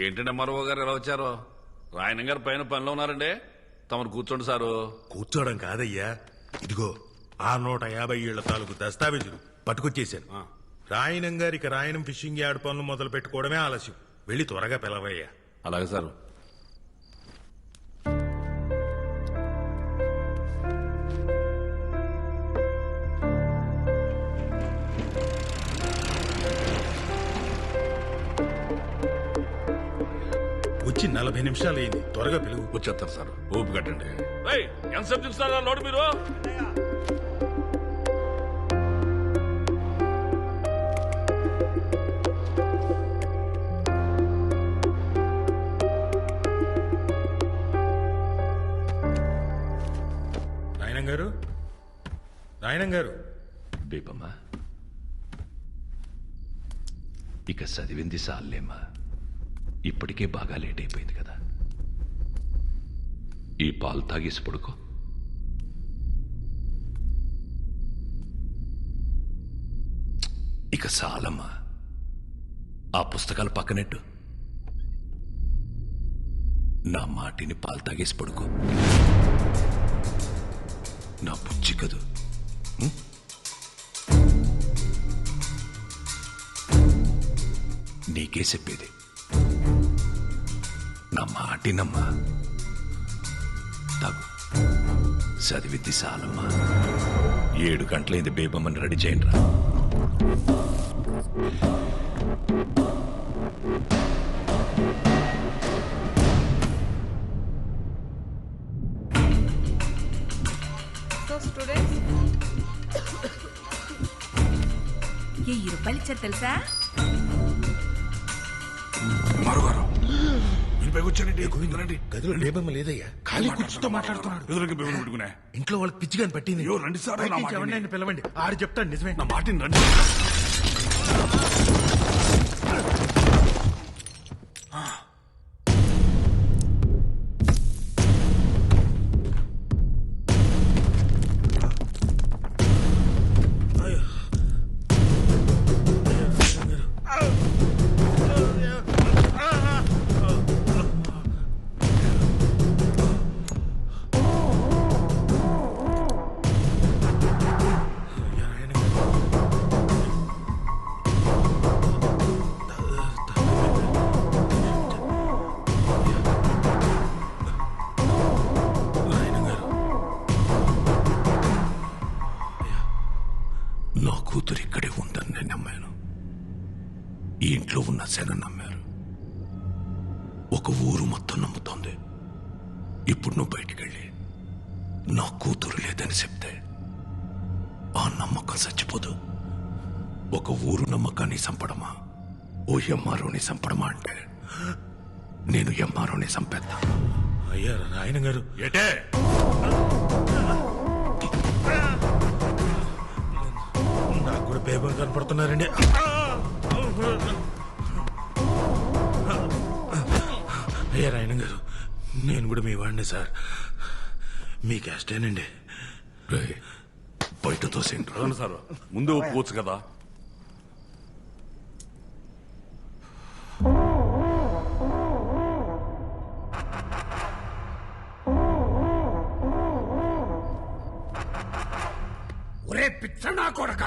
ఏంటంటే మరో గారు ఎలా వచ్చారో? రాయన గారు పైన పనిలో ఉన్నారండి. తమరు కూర్చోండి సారు. కూర్చోవడం కాదయ్యా, ఇదిగో 650 ఏళ్ల తాలూకు దస్తావేజులు పట్టుకొచ్చేశాను. రాయనం గారికి రాయనం ఫిషింగ్ యార్డ్ పనులు మొదలు పెట్టుకోవడమే ఆలస్యం. వెళ్ళి త్వరగా పిలవయ్యా. అలాగే సారు. వచ్చి 40 నిమిషాలు అయింది, త్వరగా పిలువు. వచ్చేస్తారు సార్, ఊపి కట్టండి. ఎంతసేపు చూస్తారా లోడు మీరు? రాయనం గారు. బేబమ్మా, ఇక చదివింది సాలేమ్మా. ఇప్పటికే బాగా లేట్ అయిపోయింది కదా. ఈ పాలు తాగేసి పడుకో. ఇక చాలమ్మా, ఆ పుస్తకాలు పక్కనెట్టు. నా మాటిని పాలు తాగేసి పడుకో. నా బుజ్జి కదూ. నీకే చెప్పేది, నా మాటినమ్మా. తాగు, చదివిద్ది చాలమ్మా. 7 గంటలైంది. బేబమ్మని రెడీ చేయండి రా. రూపాయలు ఇచ్చారు తెలుసా? మరోగారు కూర్చోండి. గదిలో బేబమ్మ లేదయ్యా, ఖాళీ కూర్చుతో మాట్లాడుతున్నాడు. పెట్టుకునే ఇంట్లో వాళ్ళకి పిచ్చిగాని పట్టింది. రండి సార్, పిలవండి. ఆడు చెప్తాడు నిజమే. నా మాటిని రండి. నా కూతురు ఇక్కడే ఉందని నేను నమ్మాను. ఈ ఇంట్లో ఉన్న శన నమ్మారు. ఒక ఊరు మొత్తం నమ్ముతోంది. ఇప్పుడు నువ్వు బయటికెళ్ళి నా కూతురు లేదని చెప్తే ఆ నమ్మకం చచ్చిపోదు. ఒక ఊరు నమ్మకాన్ని చంపడమా, ఓ ఎంఆర్ఓని చంపడమా అంటే నేను ఎంఆర్ఓని చంపేద్దా. అయ్యా రాయన గారు. ఏటే నాకు కూడా బేబం కనపడుతున్నారండి. అయ్యా రాయన గారు, నేను కూడా మీ వాడిని సార్. మీ క్యాస్టేనండి. బయటతో సెంటర్ సార్, ముందు ఒప్పుకోవచ్చు కదా. ఒరే పిచ్చనా కొడక,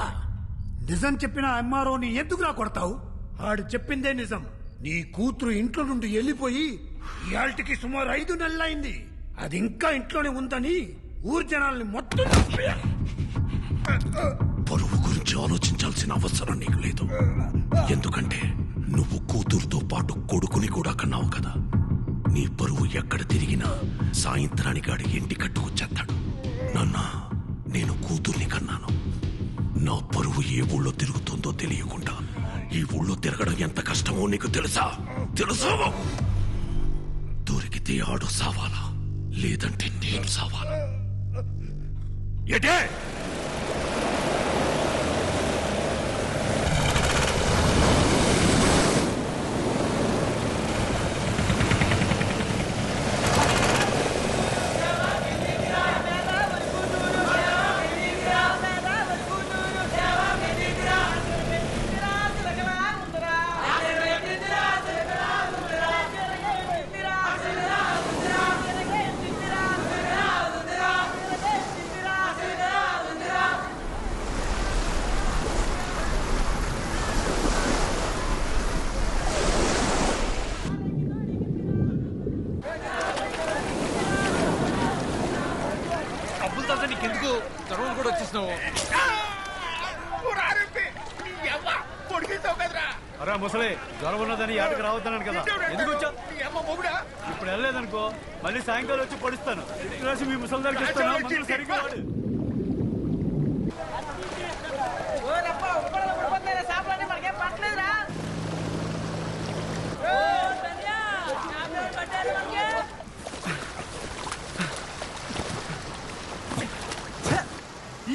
నిజం చెప్పిన ఎంఆర్ఓని ఎందుకురా కొడతావు? ఆడు చెప్పిందే నిజం. నీ కూతురు ఇంట్లో నుండి వెళ్ళిపోయి ఇయాల్టికి సుమారు 5 నెలలైంది. అది ఇంకా ఇంట్లోనే ఉందని ఊరు జనాల్ని మొత్తం పరువు గురించి ఆలోచించాల్సిన అవసరం నీకు లేదు. ఎందుకంటే నువ్వు కూతురుతో పాటు కొడుకుని కూడా కన్నావు కదా. నీ పరువు ఎక్కడ తిరిగినా సాయంత్రానికి ఆడి ఇంటి కట్టుకొచ్చేస్తాడు. నాన్న, నేను కూతుర్ని కన్నాను. నా పరువు ఏ ఊళ్ళో తిరుగుతుందో తెలియకుండా ఈ ఊళ్ళో తిరగడం ఎంత కష్టమో నీకు తెలుసా? దొరికితే ఆడు సావాలా, లేదంటే నేను సావాలా? ఏటే వచ్చేసినావు. అరే ముసలి జ్వరం ఉన్నదని ఆటకు రావద్దన్నాను కదా, ఎందుకు వచ్చావు? ఇప్పుడు వెళ్ళలేదనుకో మళ్ళీ సాయంకాలం వచ్చి పొడుస్తాను. రాసి మీ ముసలి దగ్గరికి ఇస్తాను, మందులు సరిగ్గా వాడు.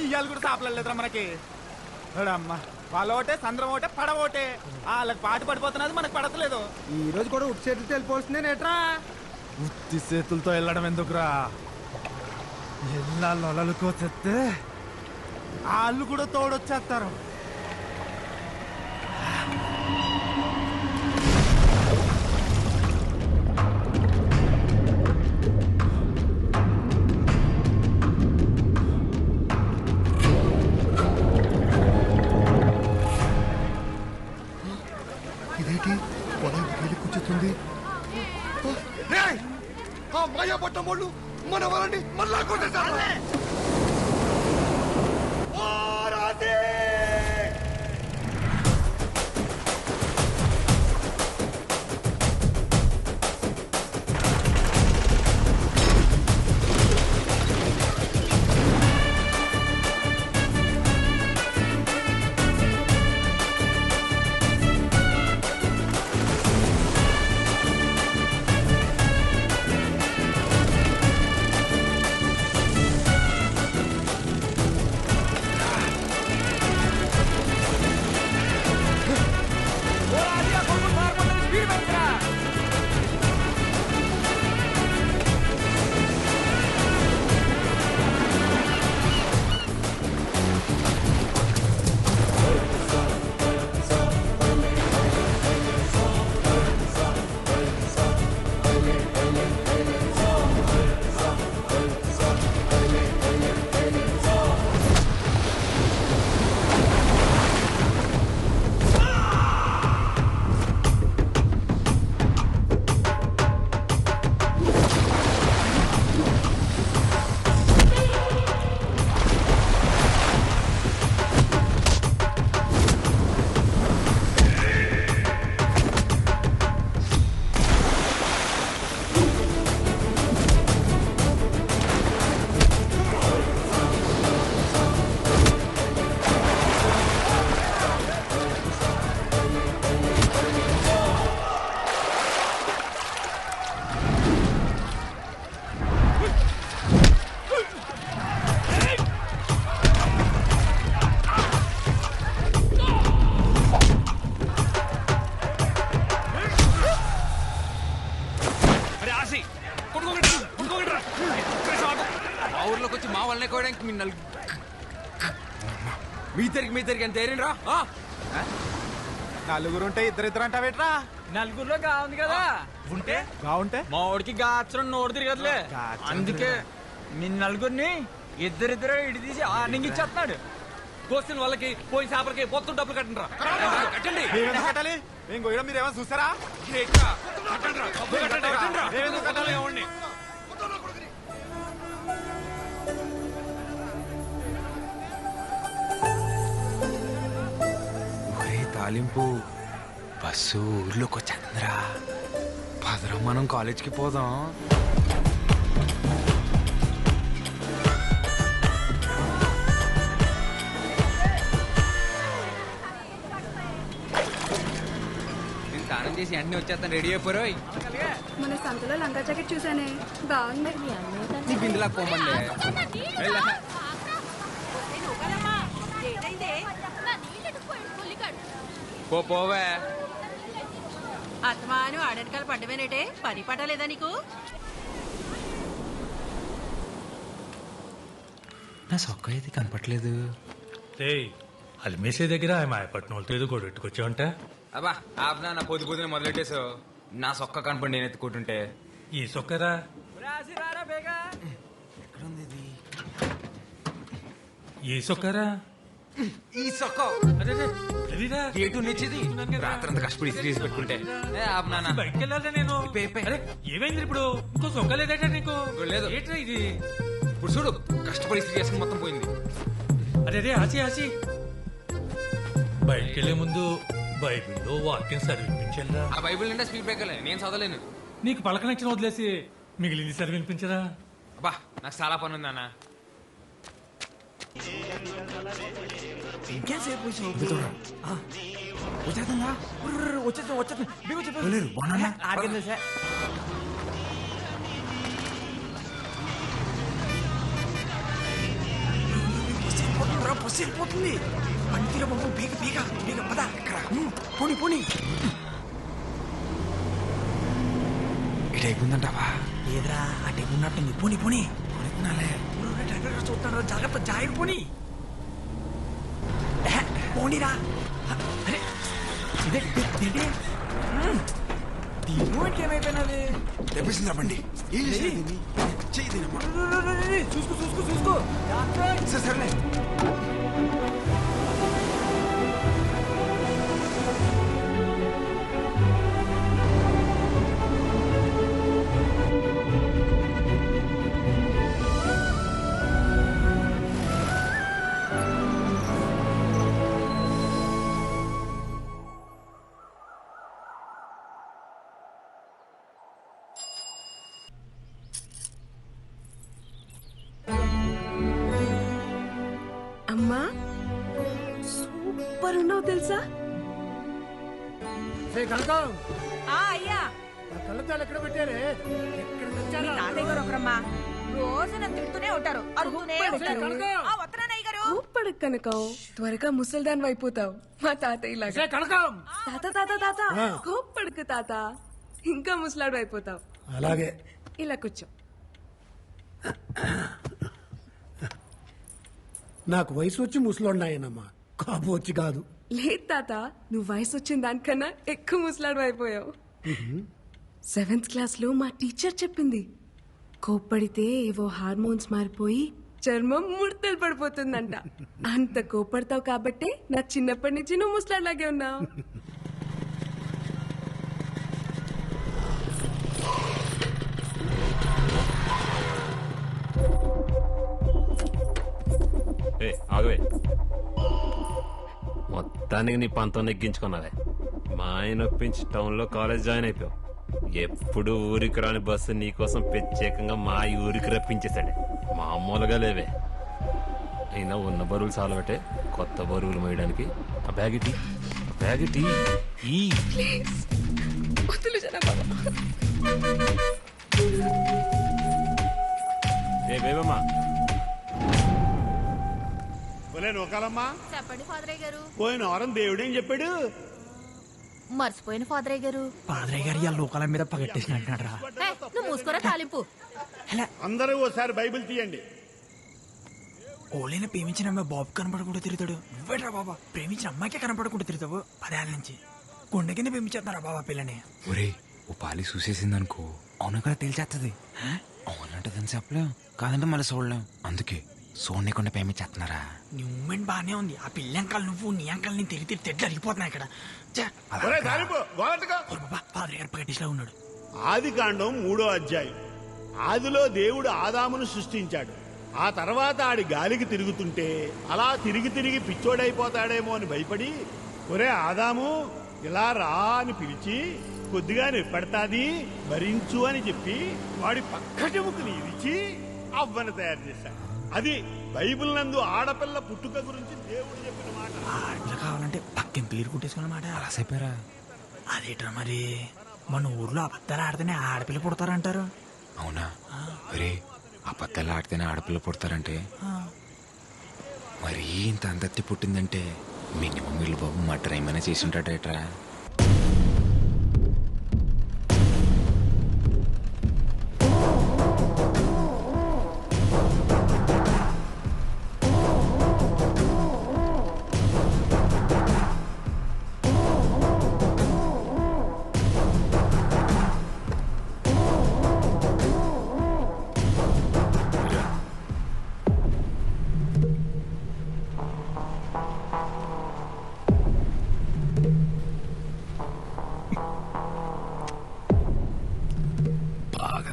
ఇవాళ కూడా సాపలేదురా మనకి. అమ్మ వాళ్ళ ఒకటే సంద్రం ఒకటే పడవ ఒకటే, వాళ్ళకి పాటు పడిపోతున్నది మనకు పడతలేదు. ఈ రోజు కూడా ఉట్టి చేతులతో వెళ్ళిపోవాల్సిందే నేట్రా. ఉత్తి చేతులతో వెళ్ళడం ఎందుకురా? ఎల్లాళ్ళు ఒలలుకోతే వాళ్ళు కూడా తోడొచ్చేస్తారు. ఇదేంటి పొలం వెళ్ళి కూర్చుంది. మాయా పట్టం వాళ్ళు మన వాళ్ళని మళ్ళా కొట్టేశారు. మీ తిరిగి ఎంత ఏరిండ్రా? నలుగురు ఉంటే ఇద్దరిద్దరు అంటావేట్రా? నలుగురిలో గా ఉంది కదా, ఉంటే బాగుంటే మా వాడికి గాచరం నోరు తిరగదులే. అందుకే మీ నలుగురిని ఇద్దరిద్దరు ఇడి తీసి ఆర్నింగ్ ఇచ్చేస్తున్నాడు. కోసిన వాళ్ళకి పోయిన చేపలకి పొత్తు డబ్బులు కట్టండి. కట్టండి. కట్టాలి. మీరేమో చూసారా? తాలింపు బస్సు ఊర్లోకి వచ్చేంద్రా. పదరా మనం కాలేజ్కి పోదాం. నేను స్నానం చేసి వెంటనే వచ్చేస్తాను. రెడీ అయిపోరు. మన సంతలో లంగా జాకెట్ చూసానే, బాగుంది. నీ బిందులా పోమండి. పోవే. అత్తమాను ఆడనకాలు పడ్డమేనేటే, పని పట్టలేదా నీకు? నా సొక్క అయితే కనపట్లేదు. అలిమేసే దగ్గర మాయపట్నం వాళ్ళతో ఏదో కూడా పెట్టుకొచ్చావంట. అబ్బా ఆపనా, నా పొద్దు పొద్దున మొదలెట్టేసావు. నా సొక్క కనపడి నేను ఎత్తుకుంటుంటే. ఈ సొక్కరా ఎక్కడుంది ఇది? ఈ సొక్కరా ఈ సొక్క గేటు నిచ్చేది. రాత్రంతా కష్టపడి తీసి పెట్టుకుంటే ఆపనా. బయటకు వెళ్ళాలా నేను? ఏమైంది ఇప్పుడు? ఇంకో సొక్క లేదట నీకు? లేదు. ఏంట్రా ఇది? ఇప్పుడు చూడు, కష్టపడి ఇస్త్రీ చేసుకుని మొత్తం పోయింది. అదే ఆచి ఆచి బయటికి వెళ్లే ముందు బైబిల్లో వాక్యం చదివించారా? ఆ బైబిల్ నిండా స్పీడ్ బ్రేకర్లే, నేను చదవలేను. నీకు పలక నచ్చిన వదిలేసి మిగిలింది చదివినిపించరా? అబ్బా నాకు చాలా పని ఉంది అన్న. వెళ్ళిపోతుంది బండి తీర బాబు, బీగ బీగ బీగ పద. పోనీ పోనీ ఇటైపోయిందంటావా? లేదురా అటే ఉన్నట్టుంది. పోనీ పోనీ డ్రైవర్ గారు చూస్తాడు, జాగ్రత్త జాయి. పోనీ పోనీరా. ఇదే దీనికి ఏమైపోయినది? తెప్పిస్తుందా బండి చూసుకో చూసుకో చూసుకో. సరేలే. అమ్మా సూపర్ ఉన్నావు తెలుసా? కనకం అయ్యా కళ్ళద్దాలు ఎక్కడ పెట్టారే? ఎక్కడ తెచ్చారా? తాతయ్య గారు ఒకరమ్మా రోజు నన్ను తిడుతూనే ఉంటారు, అరుగుతూనే ఉంటారు. వస్తున్నానయ్య గారు. ఊపడు కనకం, త్వరగా ముసల్దాన్ అయిపోతావు మా తాతయ్య లాగా. కనకం తాత తాత తాత కోప్పడుకు తాత, ఇంకా ముసలాడు అయిపోతావు. అలాగే. ఇలా కూర్చో. నాకు వయసు వచ్చి ముసలోన్నాయనమ్మా, కాపు వచ్చి కాదు. లేదు తాత, నువ్వు వయసు వచ్చిన దానికన్నా ఎక్కువ ముసలాడు అయిపోయావు. 7th క్లాస్లో మా టీచర్ చెప్పింది, కోప్పడితే ఏవో హార్మోన్స్ మారిపోయి చర్మం ముడతలు పడిపోతుందంట. అంత కోప్పడతావు కాబట్టే నా చిన్నప్పటి నుంచి నువ్వు ముసలాడిలాగే ఉన్నావు. ఆగవే, మొత్తానికి నీ పంతం నెగ్గించుకున్నావే. మా ఆయన ఒప్పించి టౌన్లో కాలేజ్ జాయిన్ అయిపోయావు. ఎప్పుడు ఊరికి రాని బస్సు నీకోసం ప్రత్యేకంగా మా ఊరికి రప్పించేశాడే. మామూలుగా లేవే. అయినా ఉన్న బరువులు చాలా బట్టే కొత్త బరువులు మోయడానికి. ఆ బ్యాగ్ ఇటీ, బ్యాగ్ ఇటీ. ఏ బేబమ్మా, చెప్పండి ఫాదరయ్య గారు. పోయిన వారం దేవుడేం చెప్పాడు? మర్చిపోయిన ఫాదరయ్య గారు. పాదరయ్య గారు ఇవాళ లోకాల మీద పగట్టేసినట్టున్నాడు రా. నువ్వు మూసుకోరా తాలింపు. అందరూ ఓసారి బైబిల్ తీయండి. ఓలైనా ప్రేమించిన అమ్మాయి బాబు కనపడకుండా తిరుగుతాడు. నువ్వేట్రా బాబా, ప్రేమించిన అమ్మాయికే కనపడకుండా తిరుగుతావు 10 ఏళ్ళ నుంచి. కొండ కింద ప్రేమించేస్తున్నారా బాబా పిల్లని? ఒరే ఓ పాలి చూసేసింది అనుకో, అవును కదా తెలిసేస్తుంది. అవునంటదని చెప్పలేం, కాదంటే మళ్ళీ చూడలేం. అందుకే చూడకుండా ప్రేమించేస్తున్నారా? నీ మూమెంట్ బాగానే ఉంది. ఆ పిల్ల అంకాలు నువ్వు, నీ అంకాలు నేను తిరిగి తిరిగి తెడ్లు అరిగిపోతున్నాయి ఇక్కడ. పాదరయ్య గారు పగట్టేసిలా ఉన్నాడు. ఆది కాండం 3వ అధ్యాయం. ఆదిలో దేవుడు ఆదామును సృష్టించాడు. ఆ తర్వాత ఆడి గాలికి తిరుగుతుంటే అలా తిరిగి తిరిగి పిచ్చోడైపోతాడేమో అని భయపడి, ఒరే ఆదాము ఇలా రా అని పిలిచి కొద్దిగా నిప్పడతాది భరించు అని చెప్పి వాడి పక్క చెముకుని ఇరిచి అవ్వను తయారు చేశాడు. అది బైబిల్ నందు ఆడపిల్ల పుట్టుక గురించి దేవుడు చెప్పిన మాట. ఆడపిల్ల కావాలంటే పక్కన పేరు కుట్టేసుకున్న మాట. అలా చెప్పారా? అదేట్రా మరి, మన ఊర్లో అబద్ధాలు ఆడితేనే ఆడపిల్ల పుడతారంటారు. అవునా? ఒరే అబద్ధాలు ఆడితేనే ఆడపిల్ల పుడతారంటే మరీ ఇంత అందత్తి పుట్టిందంటే మినిమం వీళ్ళు బాబు మటర్ ఏమైనా చేసి ఉంటాడేట్రా?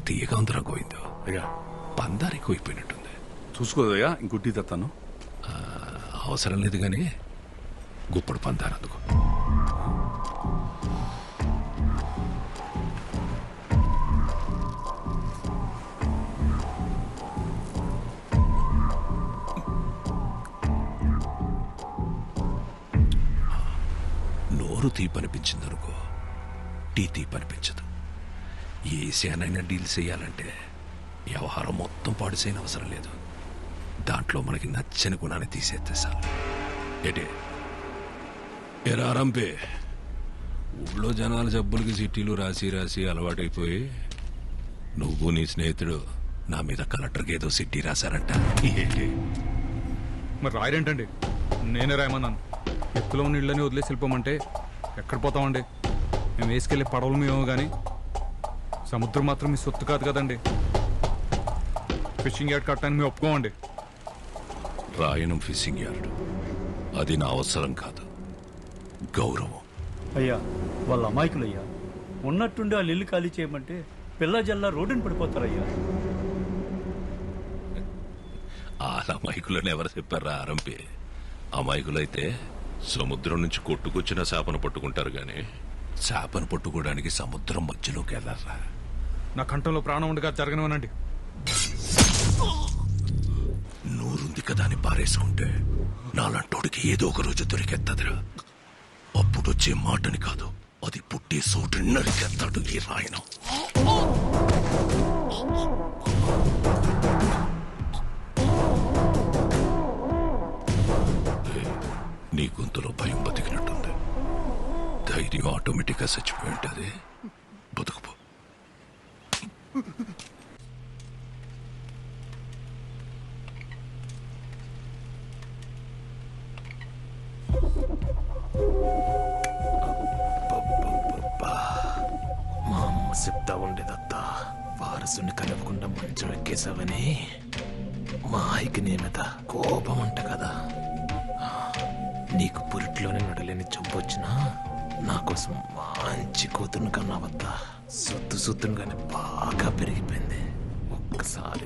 తీయగా ఉందిరా గోవిందో. పందారు ఎక్కువైపోయినట్టుంది. చూసుకోదయ్యా, ఇంకొట్టి తెస్తాను. అవసరం లేదు కానీ గుప్పుడు పందారు అందుకు. నోరు తీపనిపించిందనుకో, టీ తీపనిపించదు. ఏ విషయానైనా డీల్ చేయాలంటే వ్యవహారం మొత్తం పాడు చేయని అవసరం లేదు. దాంట్లో మనకి నచ్చని గుణాన్ని తీసేస్తే చాలు. ఏటే ఎరా రంపే, ఊళ్ళో జనాల జబ్బులకి చిట్టీలు రాసి రాసి అలవాటైపోయి నువ్వు నీ స్నేహితుడు నా మీద కలెక్టర్కి ఏదో చిట్టి రాశారంట. ఏంటి మరి రాయరేంటండి? నేనే రాయమన్నాను. ఎత్తులో ఉన్న ఇళ్ళని వదిలేసి వెళ్ళిపోమంటే ఎక్కడ పోతామండి? మేము వేసుకెళ్ళి పడవలు మేము కానీ సముద్రం మాత్రం మీ సొత్తు కాదు కదండి. ఫిషింగ్ యార్డ్ కట్టడానికి మేము ఒప్పుకోమండి. రాయనం ఫిషింగ్ యార్డ్ అది నా అవసరం కాదు, గౌరవం. అయ్యా వాళ్ళ అమాయకులయ్యా. ఉన్నట్టుండి వాళ్ళు ఇల్లు ఖాళీ చేయమంటే పిల్ల జల్లా రోడ్డుని పడిపోతారయ్యా. ఆ అమాయకులని ఎవరు చెప్పారా ఆరంపే? అమాయకులైతే సముద్రం నుంచి కొట్టుకొచ్చిన చేపను పట్టుకుంటారు గాని చేపను పట్టుకోవడానికి సముద్రం మధ్యలోకి వెళ్ళారా? నా కంఠంలో ప్రాణం ఉండగా జరగనివ్వనండి. నూరుంది కదా అని పారేసుకుంటే నాలంటోడికి ఏదో ఒక రోజు దొరికెత్తదిరా. అప్పుడు వచ్చే మాటని కాదు, అది పుట్టే చోటు నరికెత్తాడు ఈ రాయనం. నీ గొంతులో భయం బతికినట్టుంది. ధైర్యం ఆటోమేటిక్గా చచ్చిపోయి ఉంటుంది. బతుకుపో. మా అమ్మ చెప్తా ఉండేదత్తా, వారసుని కలవకుండా మంచం ఎక్కేసావని. మా ఆయికి నీ మీద కోపం అంట కదా. నీకు పురిట్లోనే నడలేని చంపొచ్చినా నా కోసం మంచి కూతురుని కన్నావద్దా. సొత్తును కానీ బాగా పెరిగిపోయింది. ఒక్కసారి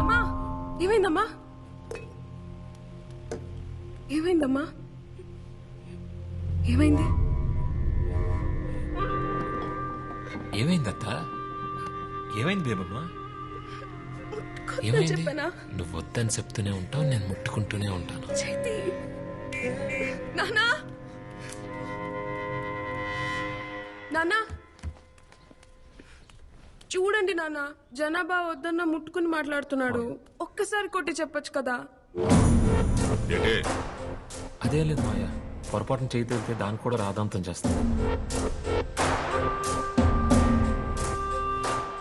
అమ్మా, ఏమైందమ్మా? ఏమైందమ్మా? ఏమైంది? ఏమైందత్తా? ఏమైంది బేబమ్మా? ఏమైంది? చెప్పనా? నువ్వు వద్దని చెప్తూనే ఉంటావు, నేను ముట్టుకుంటూనే ఉంటాను. చేతి నానా, నానా చూడండి నాన్న, జనాభా వద్దన్న ముట్టుకుని మాట్లాడుతున్నాడు. ఒక్కసారి కొట్టి చెప్పొచ్చు కదా. అదే లేదు మాయా, పొరపాటున చేయి తగిలితే దాన్ని కూడా రాదాంతం చేస్తాను.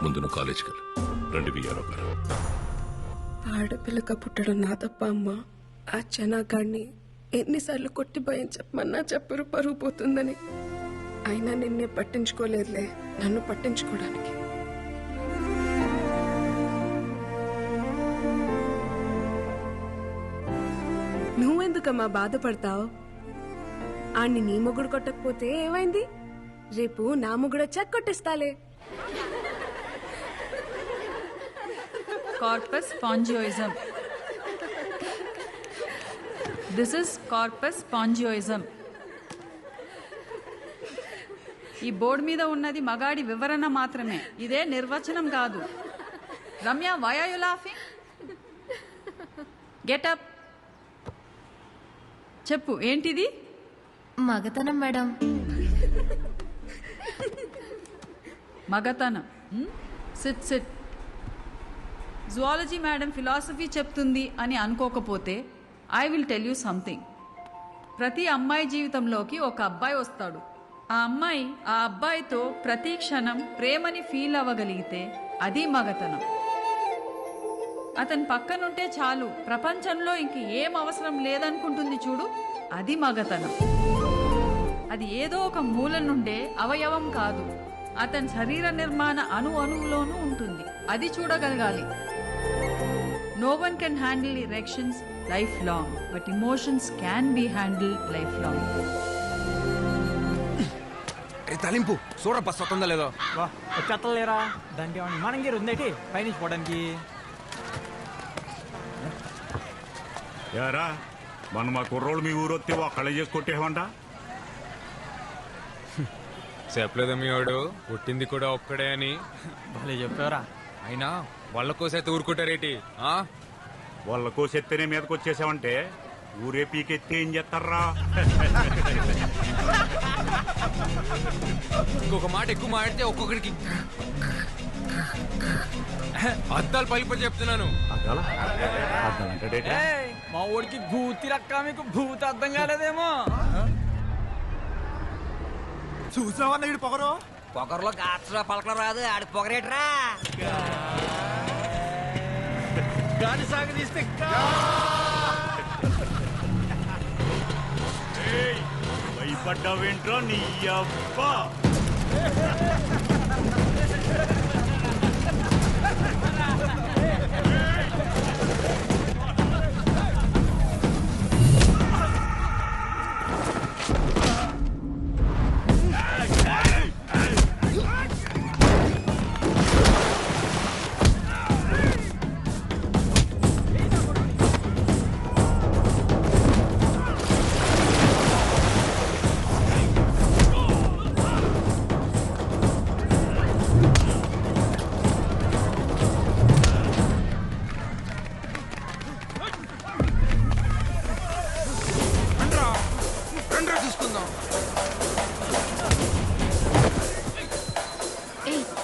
ముందు నువ్వు కాలేజీకి వెళ్ళు. రండి విఆర్ఓ గారు. ఆడపిల్లక పుట్టడం నా తప్ప అమ్మా. ఆ జనాగాడిని ఎన్నిసార్లు కొట్టి భయం చెప్పమన్నా చెప్పరు, పరుగు పోతుందని. అయినా నిన్నే పట్టించుకోలేదులే, నన్ను పట్టించుకోవడానికి. నువ్వెందుకమ్మా బాధపడతావు? ఆడిని నీ మొగుడు కొట్టకపోతే ఏమైంది? రేపు నా మొగుడు వచ్చాక కొట్టిస్తాలే. Corpus spongiosum. This is corpus spongiosum. ఈ బోర్డు మీద ఉన్నది మగాడి వివరణ మాత్రమే, ఇదే నిర్వచనం కాదు. Ramya, why are you laughing? Get up. చెప్పు, ఏంటిది? మగతనం మేడం. మగతనం. SIT SIT. Zoology madam philosophy చెప్తుంది అని అనుకోకపోతే I will tell you something. ప్రతి అమ్మాయి జీవితంలోకి ఒక అబ్బాయి వస్తాడు. ఆ అమ్మాయి ఆ అబ్బాయితో ప్రతి క్షణం ప్రేమని ఫీల్ అవ్వగలిగితే అది మగతనం. అతని పక్కనుంటే చాలు, ప్రపంచంలో ఇంక ఏం అవసరం లేదనుకుంటుంది చూడు, అది మగతనం. అది ఏదో ఒక మూల నుండే అవయవం కాదు, అతని శరీర నిర్మాణ అణువులోనూ ఉంటుంది. అది చూడగలగాలి. No one can handle erections lifelong, but emotions can be handled lifelong. తలింపు Sura bus వస్తుందా లేదో వచ్చేస్తలేరా దానికి ఏమన్నా మనం గీరు ఉందేటి పైనుంచి పోవడానికి యారా మన మా కుర్రోళ్ళు మీ ఊరు వస్తే ఒక్కళ్ళే చేసి కొట్టేవంట చెప్పలేదు మీ వాడు పుట్టింది కూడా ఒక్కడే అని. భలే చెప్పారా. అయినా వాళ్ళ కోసైతే ఊరుకుంటారేటి? వాళ్ళ కోసెత్తేనే మీదకి వచ్చేసావంటే ఊరే పీకెత్తే ఏం చేస్తారా? ఇంకొక మాట ఎక్కువ మాడితే ఒక్కొక్కడికి అద్దాలు పలిపడి చెప్తున్నాను. ఏయ్, మా ఊడికి భూతి రక్క మీకు భూతి అర్థం కాలేదేమో. చూసావన్న ఇడు పొగరు పొగర్లో గాత్ర పలకలు రాదు ఆడి పొగరేట్రా. గాలి సాగదీస్తే భయపడ్డావేంట్రా నీ అబ్బా?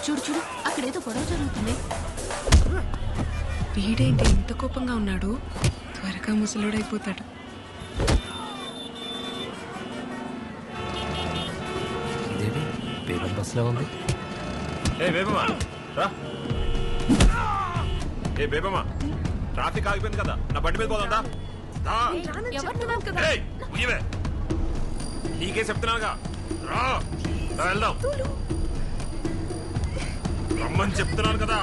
చూడు చూడు అక్కడేదో గొడవ జరుగుతుంది. వీడేంటి ఇంత కోపంగా ఉన్నాడు? త్వరగా ముసలోడైపోతాడు. ఇదేంటి బేగం బస్సులో ఉంది? ఏ బేబమ్మా రా. ఏ బేబమ్మా ట్రాఫిక్ ఆగిపోయింది కదా, నా బండి మీద పోదా? నీకే చెప్తున్నాగా, రా వెళ్దాం. రమ్మని చెప్తున్నాను కదా.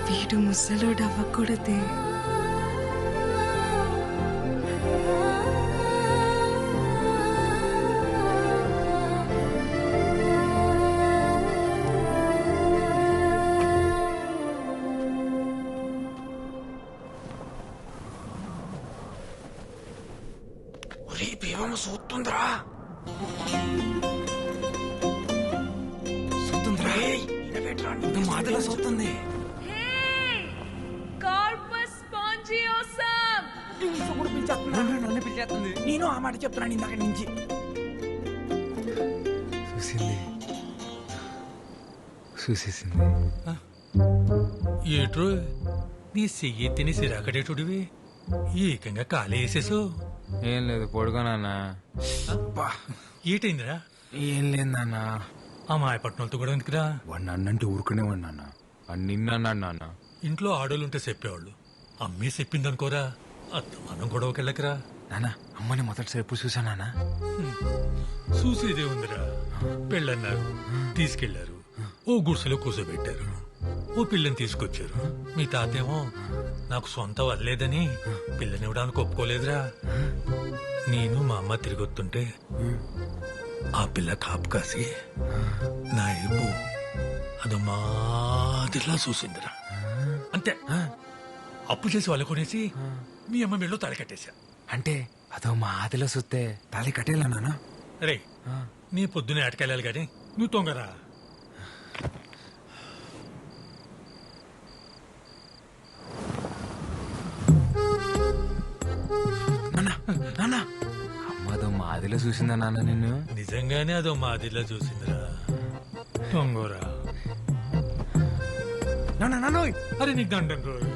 వీడు ముసలోడు అవ్వకూడదే. చూస్తుందిరా మాటలా చూస్తుంది. నన్ను పిలిచేస్తుంది. నేను ఆ మాట చెప్తున్నాను ఇందాక నుంచి. చూసేసింది. ఏట్రో నీ చెయ్యి తిని సిరాకడేటుడివి ఏకంగా కాలే వేసేసు. ఏం లేదు పడుకోనన్నా. ఏటైందిరా? ఏం లేదు నాన్న. ఆ మాయపట్నంతో కూడా ఎందుకురా? వాడు నన్నంటే ఊరుకునేవాడు నాన్న. నిన్నన్నాడు నాన్న. ఇంట్లో ఆడోళ్ళుంటే చెప్పేవాళ్ళు. అమ్మే చెప్పిందనుకోరా, మనం గొడవకెళ్ళకరా. నాన్న అమ్మని మొదటిసారి ఎప్పుడు చూసానా? చూసేదే ఉందిరా. పెళ్ళన్నారు, తీసుకెళ్లారు, ఓ గుడిసెలో కూర్చోబెట్టారు, ఓ పిల్లని తీసుకొచ్చారు. మీ తాతేమో నాకు సొంత వల్లేదని పిల్లనివ్వడానికి ఒప్పుకోలేదురా. నేను మా అమ్మ తిరిగొస్తుంటే ఆ పిల్ల కాపు కాసి నా ఏపు అది మాదిరిలా చూసిందిరా అంతే. అప్పు చేసి వాళ్ళు కొనేసి మీ అమ్మ మెళ్ళు తల కట్టేశా. అంటే అదో మా ఆదిలో సుత్తే తాళి కట్టేలా నాన్న. రే నీ పొద్దునే అటకెళ్ళాలి కానీ నువ్వు తొంగరా. నాన్న అమ్మదో మా ఆదిలో చూసిందా నాన్న నిన్ను? నిజంగానే అదో మాదిరిలా చూసిందిరా తొంగోరా. నాన్న నాన్నోయ్ అరే నీకు దండం రోజు.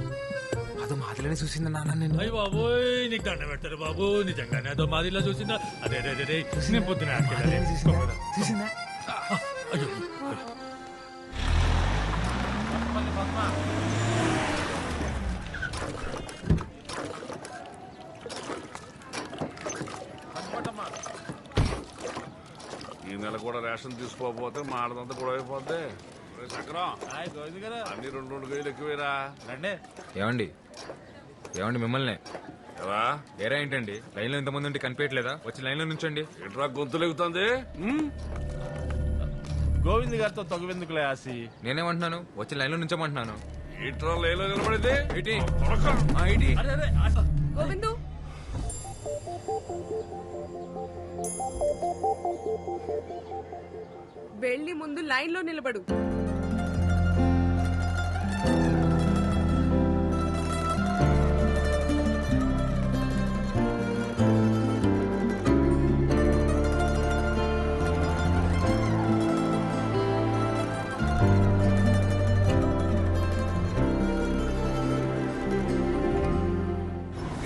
అదో మా ఆదిలోనే చూసిందా నాన్న నిన్ను? అయ్యి బాబోయ్ నీకు దండం పెడతారు బాబు. నిజంగానే అదో మాదిరిలా చూసిందా? అదే అదే అదే నేను పొద్దునే అటకెళ్ళాలి. చూసిందా? అయ్యో ఈ నెల కూడా రేషన్ తీసుకోకపోతే మాడదంతా కూడా అయిపోద్ది. చక్రం అన్ని 2 కేజీలు ఎక్కువేరా. ఏమండి ఏమండి మిమ్మల్ని ఎలా వేరే ఏంటండి లైన్లో ఇంతమంది ఉంటే కనిపించట్లేదా? వచ్చి లైన్లో నుంచండి. ఇట్రా గొంతులు ఎగుతుంది. గోవింద్ గారితో తగువెందుకులే ఆసి. నేనేమంటున్నాను? వచ్చి లైన్లో నుంచోమంటున్నాను. ఇట్రా లేలో నిలబడింది. ఇటీ ఇటీ గోవిందు వెళ్ళి ముందు లైన్లో నిలబడు.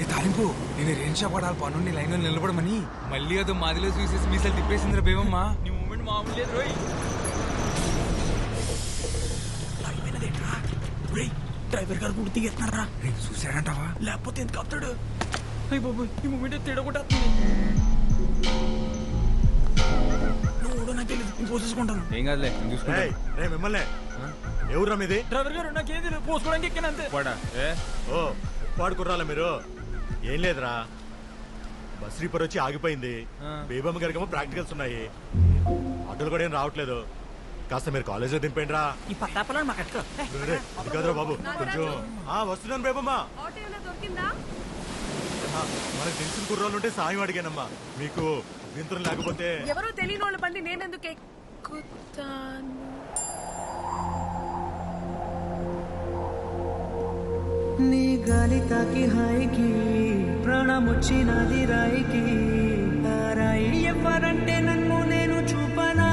ఏ తాలింపు నేను రేంషా పడాలి పన్ను లైన్లో నిలబడమని మళ్ళీ అదో మాదిలో చూసేసి మీసాలు తిప్పేసిందిరా బేవమ్మా. నీ మూమెంట్ మామూలు లేదు రోయ్. డ్రైవర్ గారు కూడా దిగేస్తున్నారా? చూసాడంటావా? లేకపోతే ఎందుకు ఆపుతాడు? అయ్య బాబు ఈ మూమెంట్ తిడగొట్టా. నువ్వు నాకు తెలియదు పోసేసుకుంటాను. ఏం కాదులే నేను చూసుకుంటా. మిమ్మల్ని ఎవరురా మీది? డ్రైవర్ గారు నాకేం తెలియదు, పోసుకోవడానికి ఎక్కినంతే. వాడా? ఏ ఓ పాడు కుర్రాలా మీరు? ఏం లేదురా, బస్ రీపర్ వచ్చి ఆగిపోయింది. బేబమ్మ గారికేమో ప్రాక్టికల్స్ ఉన్నాయి. ఆటోలు కూడా ఏం రావట్లేదు. కాస్త మీరు కాలేజీలో దింపండి రా. ఈ పట్టాపలను మాకు కదరా బాబు కొంచెం. వస్తున్నాను బేబమ్మ. ఆటో ఏమైనా దొరికిందా? మనకు తెలిసిన కుర్రాళ్ళు ఉంటే సాయం అడిగానమ్మా. మీకు వింతరం లేకపోతే ఎవరో తెలియని వాళ్ళ బండి నేనెందుకు ఎక్కుతాను? నీ గాలి తాకి హాయికి ప్రాణమొచ్చినది రాయికి. ఆ రాయి ఎవరంటే నన్ను నేను చూపనా?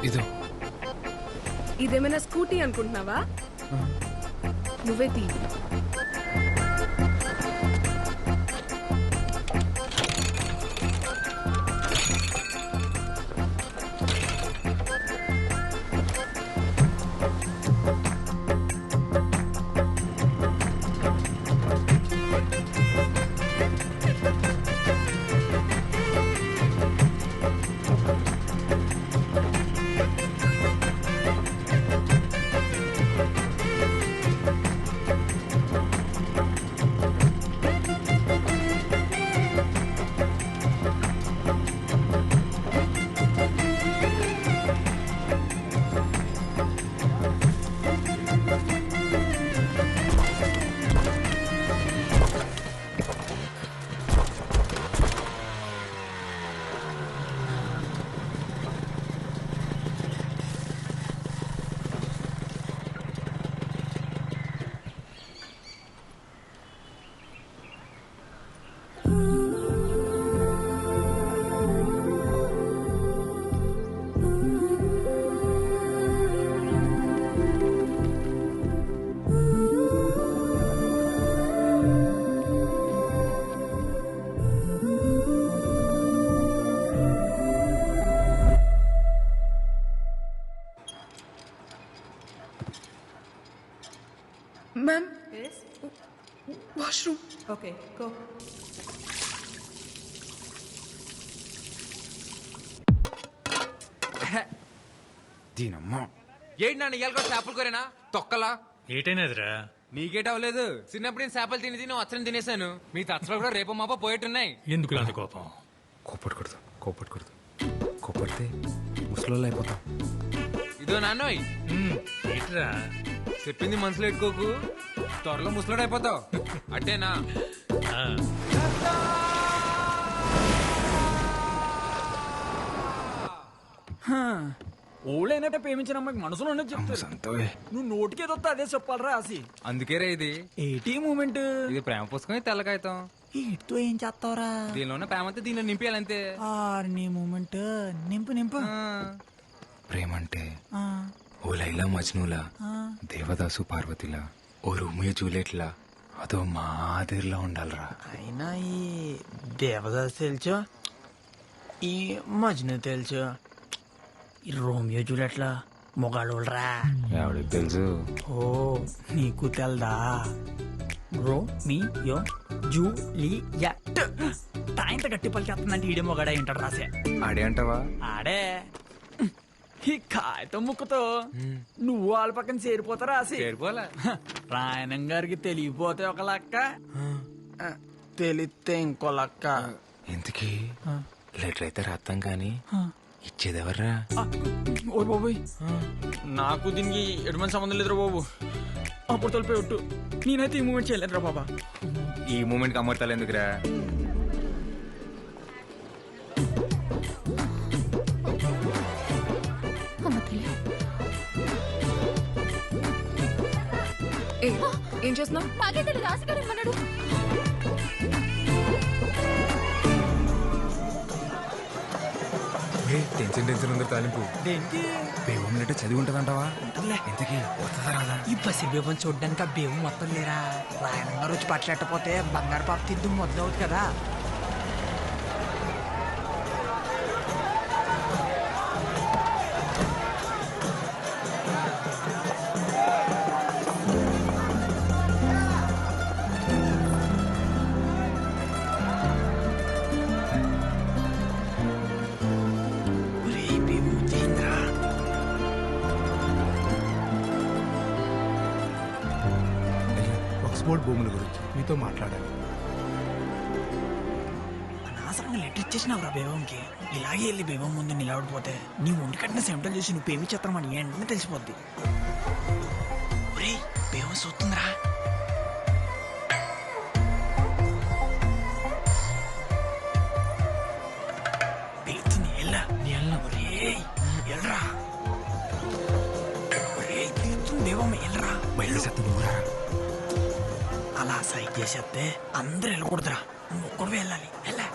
ఇదో ఇదేమైనా స్కూటీ అనుకుంటున్నావా? నువ్వే తీ. Ma'am? Yes? Washroom. Okay, go. దీనమ్మా ఏంటి నాన్న ఇవాళ కూడా చేపలు కోరేనా తొక్కలా? ఏటైనదిరా? నీకేట అవ్వలేదు చిన్నప్పుడు నేను చేపలు తిని తిని వచ్చని తినేశాను మీ తచ్చలో కూడా రేపు మాప పోయేట్టున్నాయి. ఎందుకు అంత కోపం? కోపడకూడదు కోపడితే ముసలోళ్ళు అయిపోతాం. ఇదో నాన్నోయ్ ఏంట్రా? చెప్పింది మనసులో పెట్టుకోకు, త్వరలో ముసలోడు అయిపోతావు. అట్టేనా? ఓళ్ళైనట్టే ప్రేమించిన అమ్మాయికి మనసులో ఉన్నది చెప్తారు. నువ్వు నోటికి ఏదొస్తా అదే చెప్పాలరా ఆసి. అందుకే రా ఇది ఏటీ మూమెంట్. ఇది ప్రేమ పుస్తకం, తెల్ల కాగితం. ఇటుతో ఏం చేస్తావరా? దీనిలోనే ప్రేమ అంతా దీనిలో నింపేయాలంతే. నీ మూమెంట్ నింపు. ప్రేమంటే ఓ లైలా మజ్నులా, దేవదాసు పార్వతిలా, ఓ రోమియో జూలియట్లా, అదో మాదిరిలా ఉండాలిరా. అయినా ఈ దేవదాస్ తెలుసు, ఈ మజ్ను తెలుసు, ఈ రోమియో జూలియట్లా మొగాళ్ళోళ్ళరా. ఎవడికి తెలుసు? ఓ నీకు తెల్దా? రోమియో జూలియట్ తాయింత గట్టి పలికి వస్తుందంటే ఈడే మొగాడ ఏంటాడు రాసే. ఆడే అంటావా? ఆడే. ఈ కాగితం ముక్కతో నువ్వు వాళ్ళ పక్కన చేరిపోతారా రాసి. చేరిపోలే. రాయణం గారికి తెలియపోతే ఒక లక్క, తెలిస్తే ఇంకో లక్క. ఇంతకీ లెటర్ అయితే రాస్తాం కానీ ఇచ్చేదెవర్రా? ఓ బాబోయ్, నాకు దీనికి ఎటువంటి సంబంధం లేదురా బాబు. అప్పుడు తొలిపోయి ఒట్టు, నేనైతే ఈ మూమెంట్ చేయలేదురా బాబా. ఈ మూమెంట్కి అమర్తాలు ఎందుకురా? ఏం చేస్తున్నావు? నాకే తెలియదు, రాసిగారు ఏమన్నాడు? టెన్షన్ ఉంది తాలింపు. దేనికి? బేవం లెటర్ చదివి ఉంటదంటావా? ఇంతకీ వస్తుందా రాదా? ఈ బసి బేబం చూడ్డానికి ఆ బేబు మొత్తం లేరా. రాయణం గారు వచ్చి పట్లెట్టపోతే బంగారు పాప తిద్దు మొదలవుతుంది కదా. ఆక్స్ఫోర్డ్ భూముల గురించి మీతో మాట్లాడాలి. అనవసరంగా లెటర్ ఇచ్చేసినావురా బేవంకి. ఇలాగే వెళ్ళి బేవం ముందు నిలబడిపోతే నీ ఒంటి కట్టిన సెంటల్ చేసి నువ్వు పేమి చిత్రమని వెంటనే తెలిసిపోద్ది. ఒరే బేవం చూస్తుందిరా. పిలుస్తుంది, ఎల్లా ఒరే ఎల్రా. ఒరే పిలుస్తుంది బేవం, ఎల్రా. బయలుదేరా. అలా సైడ్ చేసేస్తే అందరూ వెళ్ళకూడదురా, నువ్వు ఒక్కడు వెళ్ళాలి. వెళ్ళా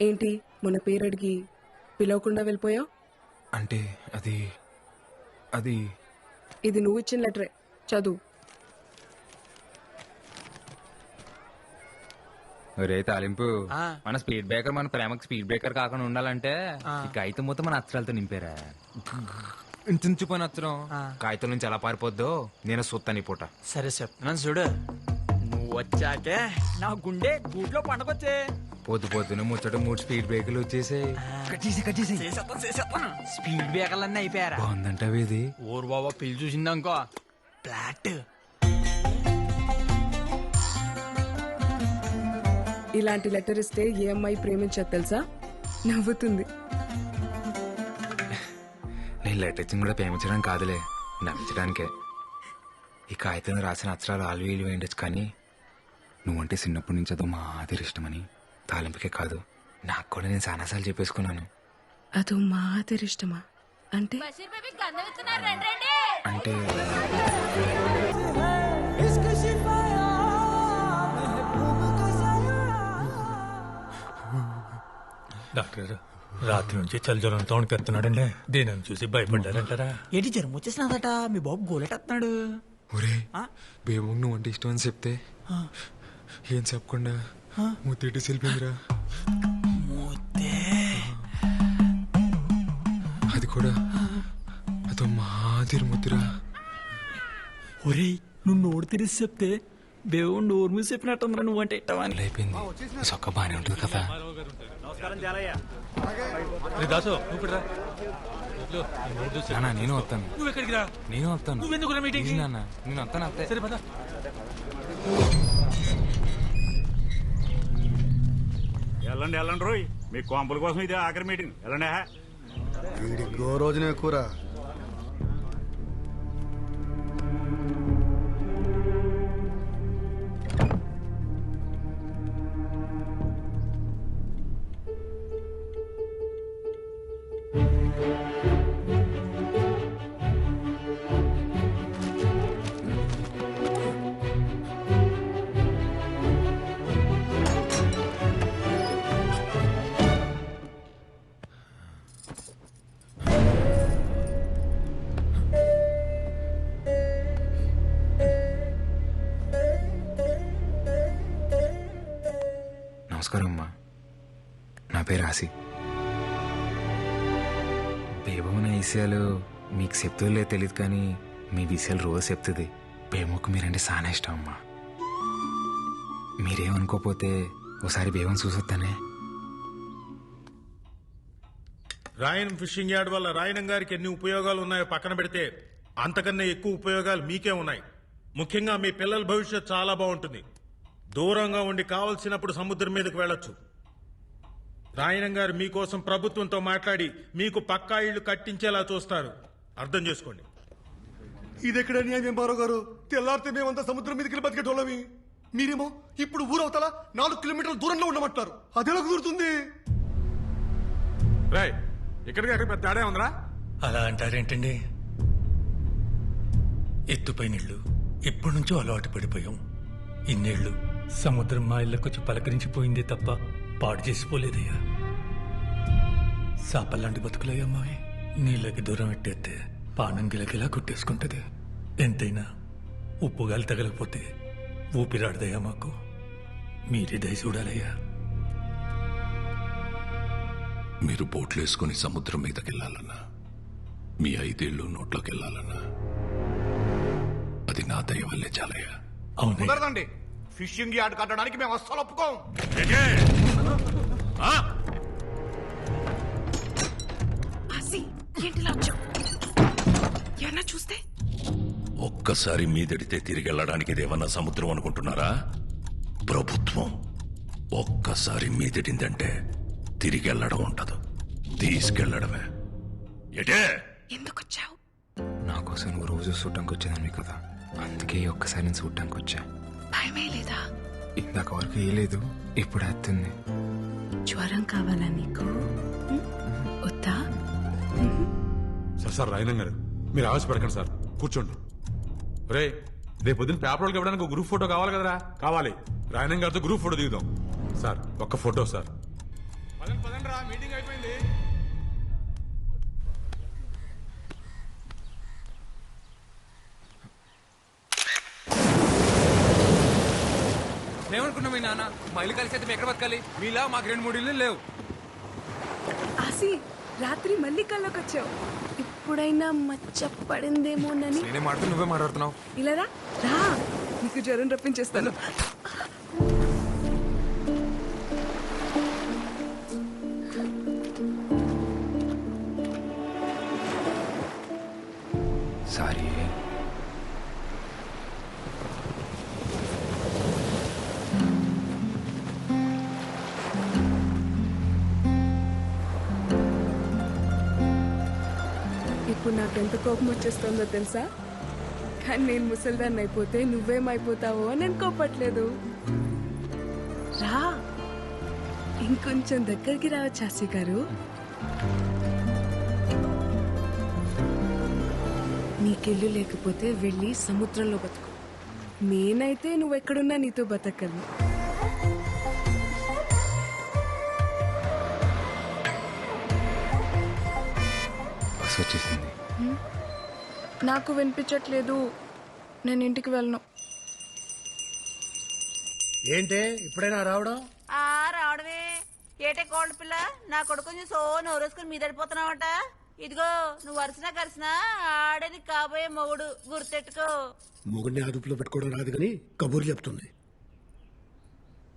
ఏంటి మన పేరు అడిగి పిలవకుండా వెళ్ళిపోయావు? అంటే అది ఇది నువ్వు ఇచ్చిన లెటరే, చదువు. ఒరే తాలింపు, మన స్పీడ్ బ్రేకర్ మన ప్రేమకు స్పీడ్ బ్రేకర్ కాకుండా ఉండాలంటే ఈ కాగితం మొత్తం మన అక్షరాలతో నింపారా. ఇంచుపోయిన అక్షరం కాగితం నుంచి ఎలా పారిపోద్దో నేను సొత్తని పూట. సరే చెప్తున్నాను చూడు. నువ్వు వచ్చాకే నా గుండె గూట్లో పండకొచ్చే. పొద్దున ముచ్చట 3 స్పీడ్ బ్రేకర్లు వచ్చేసాయి. స్పీడ్ బ్రేకర్లన్నీ అయిపోయారా? బాగుందంటావు ఇది? ఊరు బాబా పిల్లి చూసిందనుకో ఫ్లాట్. ఇలాంటి లెటర్ ఇస్తే ఏ అమ్మాయి ప్రేమించదు తెలుసా? నవ్వుతుంది. నేను లెటర్ ఇచ్చింది కూడా ప్రేమించడానికి కాదులే, నమ్మించడానికే. ఈ కాగితంలో రాసిన అక్షరాలు ఆల్వీలు వేయండొచ్చు, కానీ నువ్వంటే చిన్నప్పటి నుంచి అదో మాదిరి ఇష్టమని తాలింపుకే కాదు నాకు కూడా నేను చాలాసార్లు చెప్పేసుకున్నాను. అదో మాదిరి ఇష్టమా అంటే? అంటే డాక్టర్ గారు, రాత్రి నుంచి చలిజ్వరంతో వణికెత్తున్నాడండి. దీనిని చూసి భయపడ్డారంటారా? ఏంటి జ్వరం వచ్చేసినదట? మీ బాబు గోలెట్టేస్తున్నాడు. ఒరే బేమో నువ్వు అంటే ఇష్టం అని చెప్తే ఏం చెప్పకుండా ముత్తేటి సెల్పిందిరా. అది కూడా అదో మాదిరి ముద్దురా. ఒరే నువ్వు నోరు తెరిసి చెప్తే బేవం నోరు మూసి చెప్పినట్టుందిరా నువ్వంటే ఇట్టవా అని. అయిపోయింది సొక్క బాగానే ఉంటుంది కదా. దాసు నువ్వు రా. నాన్న నేను వస్తాను. నువ్వు ఎక్కడికి రా? నేను వస్తాను. నువ్వెందుకు మీటింగ్? ప్లీజ్ నాన్న నేను వస్తాను అంతే. సరే పద. వెళ్ళండి వెళ్ళండి రోయ్, మీ కాంపుల కోసం ఇది ఆఖరి మీటింగ్. వెళ్ళండి. వీడికి ఓ రోజునే కూర. నమస్కారం అమ్మా, నా పేరు ఆసి. బేబమ్మ నా విషయాలు మీకు చెప్తుందో తెలియదు కానీ మీ విషయాలు రోజు చెప్తుంది. బేబమ్మకు మీరంటే చాలా ఇష్టం అమ్మా. మీరేమనుకోపోతే ఒకసారి బేబం చూసొస్తానే. రాయన్ ఫిషింగ్ యార్డ్ వల్ల రాయనం గారికి ఎన్ని ఉపయోగాలు ఉన్నాయో పక్కన పెడితే అంతకన్నా ఎక్కువ ఉపయోగాలు మీకే ఉన్నాయి. ముఖ్యంగా మీ పిల్లల భవిష్యత్ చాలా బాగుంటుంది. దూరంగా ఉండి కావలసినప్పుడు సముద్రం మీదకి వెళ్ళొచ్చు. రాయనం గారు మీకోసం ప్రభుత్వంతో మాట్లాడి మీకు పక్కా ఇళ్లు కట్టించేలా చూస్తారు. అర్థం చేసుకోండి. ఇది ఎక్కడ న్యాయం బారో గారు? తెల్లారితే మేమంతా సముద్రం మీదకి బతికేటోళ్ళమి. మీరేమో ఇప్పుడు ఊరవతల 4 కిలోమీటర్ల దూరంలో ఉండమంటారు. అదెలా కుదురుతుంది? రాయ్ ఇక్కడికి అక్కడ పెద్ద తేడా ఉందిరా. అలా అంటారేంటండి? ఎత్తుపై నీళ్లు ఎప్పటి నుంచో అలవాటు పడిపోయాం. ఇన్నేళ్లు సముద్రం మా ఇళ్ళకొచ్చి పలకరించిపోయిందే తప్ప పాడు చేసిపోలేదయ్యా. సాపల్లాంటి బతుకులయ్యా మావి. నీళ్ళకి దూరం పెట్టేస్తే పానం గిలగిలా కొట్టేసుకుంటది. ఎంతైనా ఉప్పుగాలి తగలకపోతే ఊపిరాడదయ్యా మాకు. మీరే దయ చూడాలయ్యా. మీరు బోట్లు వేసుకుని సముద్రం మీదకి వెళ్ళాలన్నా, మీ 5 ఏళ్ళు నోట్లోకి వెళ్ళాలన్నా అది నా దయ వల్లే చాలయ్యా. కుదరదండి. ఫిషింగ్ యార్డ్ కట్టడానికి మేము అస్సలు ఒప్పుకోం. చూస్తే ఒక్కసారి మీదడితే తిరిగి వెళ్ళడానికి ఇదేమన్నా సముద్రం అనుకుంటున్నారా? ప్రభుత్వం. ఒక్కసారి మీదడిందంటే తిరిగి వెళ్ళడం ఉండదు, తీసుకెళ్లడమే. ఎటే ఎందుకొచ్చావు? నా కోసం నువ్వు రోజు చూడటానికి వచ్చేదాన్ని కదా, అందుకే ఒక్కసారి నేను చూడటానికి వచ్చా. భయమే లేదా? ఇందాక వరకు వేయలేదు, ఇప్పుడు వస్తుంది. జ్వరం కావాలా నీకు? వద్దా? సార్ రాయనం గారు మీరు ఆవేశపడకండి సార్, కూర్చోండి. రే రేపు పొద్దున్న పేపర్ వాళ్ళకి ఇవ్వడానికి గ్రూప్ ఫోటో కావాలి కదరా? కావాలి. రాయనం గారితో గ్రూప్ ఫోటో దిగుదాం. సార్ ఒక్క ఫోటో సార్. పదండి రా, మీటింగ్ అయిపోయింది. మేమనుకున్నాం మీ నాన్న మా ఇల్లు కలిసి అయితే మేము ఎక్కడ బతకాలి? మీలా మాకు 2-3 ఇల్లు లేవు. ఆసి రాత్రి మళ్ళీ కల్లోకి వచ్చావు. ఇప్పుడైనా మచ్చ పడిందేమోనని. నేనే మాట్లాడుతూ నువ్వే మాట్లాడుతున్నావు. ఇలా రా, నీకు జ్వరం రప్పించేస్తాను. సారీ. ఇప్పుడు నాకెంత కోపం వచ్చేస్తుందో తెలుసా? కానీ నేను ముసల్దాన్ని అయిపోతే నువ్వేమైపోతావో అని నేను కోపట్లేదు. రా, ఇంకొంచెం దగ్గరికి రావచ్చు ఆసి గారు. నీకెళ్ళు లేకపోతే వెళ్ళి సముద్రంలో బతుకు. నేనైతే నువ్వెక్కడున్నా నీతో బతకను. బస్ వచ్చేసింది. నాకు వినిపించట్లేదు, నేను ఇంటికి వెళ్ళను. ఏంటే ఇప్పుడైనా రావడం? రావడమే ఏటే కోల్డ్ పిల్ల, నా కొడుకుని సో నోరేసుకుని మీదడిపోతున్నావట. ఇదిగో నువ్వు వరుసనా కరిసినా ఆడని కాబోయే మొగుడు గుర్తెట్టుకో. మొగుడిని అదుపులో పెట్టుకోవడం రాదు కానీ కబుర్లు చెప్తుంది.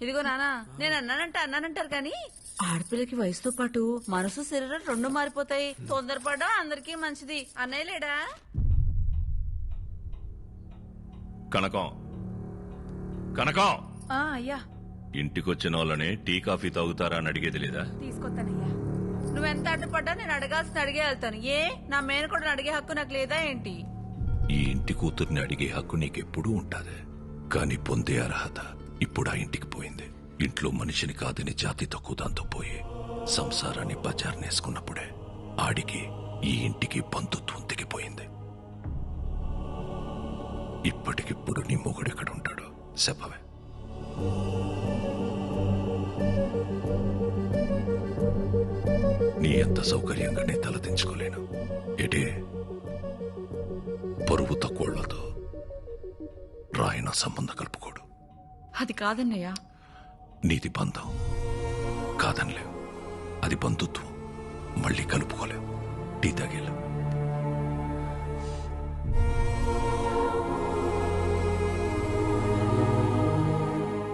ఇదిగో నానా, నేను అన్నానంటారు కానీ ఆడపిల్లకి వయసుతో పాటు మనసు శరీరం రెండు మారిపోతాయి. తొందరపడడం అందరికీ మంచిది. అన్నయ్య లేడా? కనకం కనకం, అయ్యా ఇంటికొచ్చిన వాళ్ళని టీ కాఫీ తాగుతారా అని అడిగేది లేదా? తీసుకొస్తానయ్యా. నువ్వెంత అడ్డుపడ్డా నేను అడగాల్సిన అడిగే వెళ్తాను. ఏ నా మేనకోడని అడిగే హక్కు నాకు లేదా ఏంటి? ఈ ఇంటి కూతుర్ని అడిగే హక్కు నీకెప్పుడూ ఉంటాది, కానీ పొందే అర్హత ఇప్పుడు ఆ ఇంటికి పోయింది. ఇంట్లో మనిషిని కాదని జాతి తక్కువ దాంతో పోయి సంసారాన్ని బజార్నేసుకున్నప్పుడే ఆడికి ఈ ఇంటికి బంధుత్వం తెగిపోయింది. ఇప్పటికిప్పుడు నీ మొగుడెక్కడుంటాడో చెప్పవే. నీ ఎంత సౌకర్యంగా నీ తలదించుకోలేను. ఎటే పరువు తక్కువళ్లతో రాయన సంబంధం కలుపుకోడు. అది కాదన్నయ్య. నీది బంధం కాదనిలేవు, అది బంధుత్వం. మళ్ళీ కలుపుకోలేవు. టీ తాగేలా.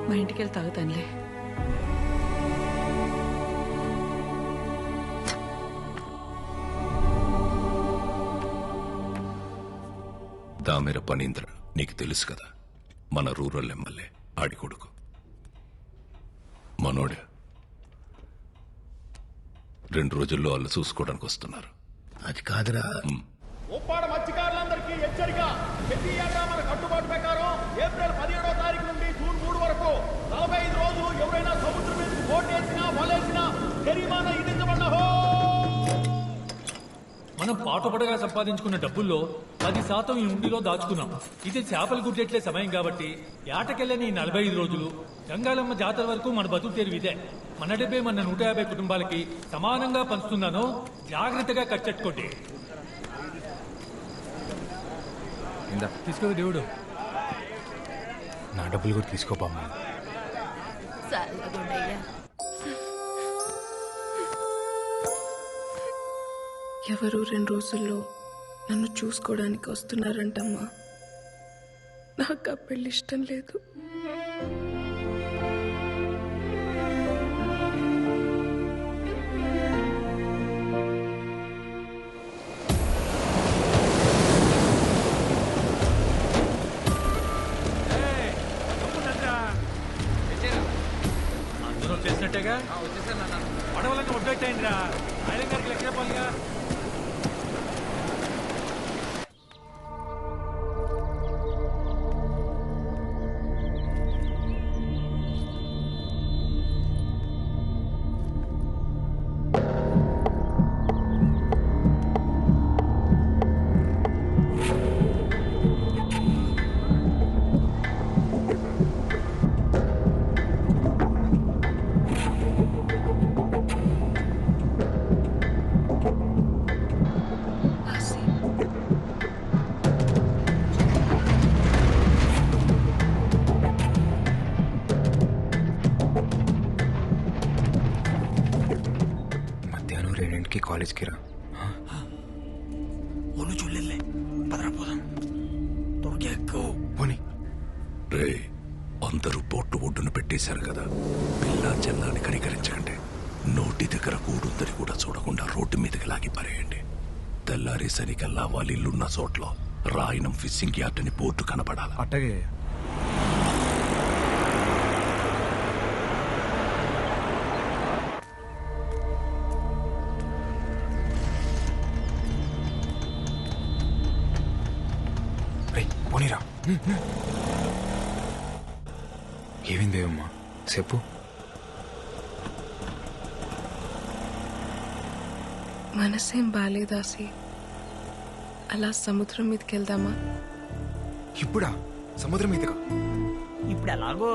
మా ఇంటికి వెళ్ళి తాగుతానులే. దామెర పనీంద్ర నీకు తెలుసు కదా, మన రూరల్ ఎమ్మెల్యే ఆడి కొడుకు. మనోడే 2 రోజుల్లో వాళ్ళు చూసుకోవడానికి వస్తున్నారు. అది కాదురా, ఉప్పాడ మత్స్యకారులందరికీ హెచ్చరిక. ప్రతి ఏటా మన కట్టుబాటు ప్రకారం ఏప్రిల్ 17వ తారీఖు నుండి జూన్ 3 వరకు 45 రోజులు ఎవరైనా సముద్రం మీద బోట్ వేసినా వలేసినా జరిమానా విధించబడ్డహో. మనం పాటుపడగా సంపాదించుకున్న డబ్బుల్లో 10% ఈ ఉండిలో దాచుకున్నాం. ఇది చేపలు గుడ్డెట్లే సమయం కాబట్టి ఏటకెళ్ళని 45 రోజులు గంగాలమ్మ జాతర వరకు మన బతుకు తెరువు ఇదే. మన డబ్బే మన 150 కుటుంబాలకి సమానంగా పంచుతున్నానో జాగ్రత్తగా కట్టెట్టుకోండి. తీసుకో దేవుడు. నా డబ్బులు కూడా తీసుకోపమ్మా. ఎవరు 2 రోజుల్లో నన్ను చూసుకోవడానికి వస్తున్నారంటమ్మా. నాకు ఆ పెళ్లి ఇష్టం లేదు. అందరూ వచ్చేసినట్టేగా. పడవలన్నీ ఒడ్డెట్టయిందిరా. ఆయన గారికి లెక్క చెప్పాలిగా. మధ్యాహ్నం 2కి కాలేజ్కి రా. ఒళ్ళు చూడలే, పదరా పోదాం. దొరికేకు పోనీ. రే, అందరూ బోట్టు ఒడ్డును పెట్టేశారు కదా, పిల్ల చెల్లాని కనికరించకండి. నోటి దగ్గర కూడుందని కూడా చూడకుండా రోడ్డు మీదకి లాగి పారేయండి. తెల్లారేసరికల్లా వాళ్ళ ఇల్లున్న చోట్ల రాయనం ఫిషింగ్ యార్డ్ అని బోర్డు కనపడాలి. అట్టగే. పోనీరా. ఏమైంది దేవమ్మా, చెప్పు. మనసేం బాలేదాసి. అలా సముద్రం మీదకి వెళ్దామా? ఇప్పుడా? సముద్రం మీదగా? ఇప్పుడు ఎలాగో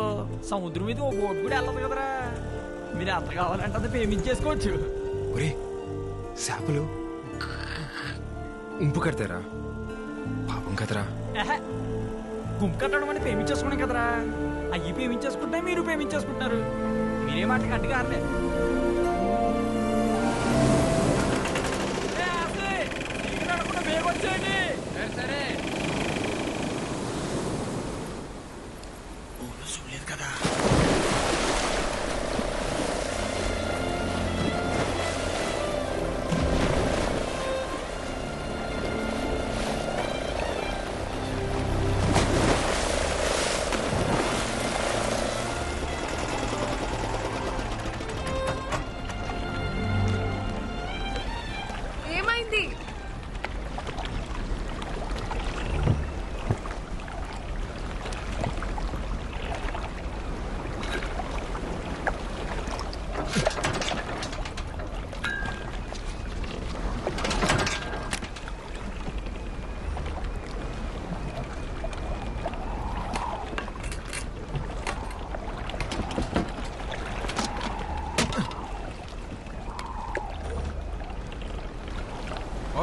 సముద్రం మీద ఓ బోట్ కూడా వెళ్ళదు కదరా. మీరు ఎంత కావాలంటే అది పేమెంట్ చేసుకోవచ్చు. ఒరే, చేపలు ఉంపు కడతారా? పాపం కదరా. గుంపు కట్టడం అని పేమెంట్ చేసుకున్నాం కదరా. అయ్యి పేమెంట్ చేసుకుంటే మీరు పేమెంట్ చేసుకుంటున్నారు. మీరే మాట గట్టిగా అనలే. చూడలేదు కదా. ఏమైంది?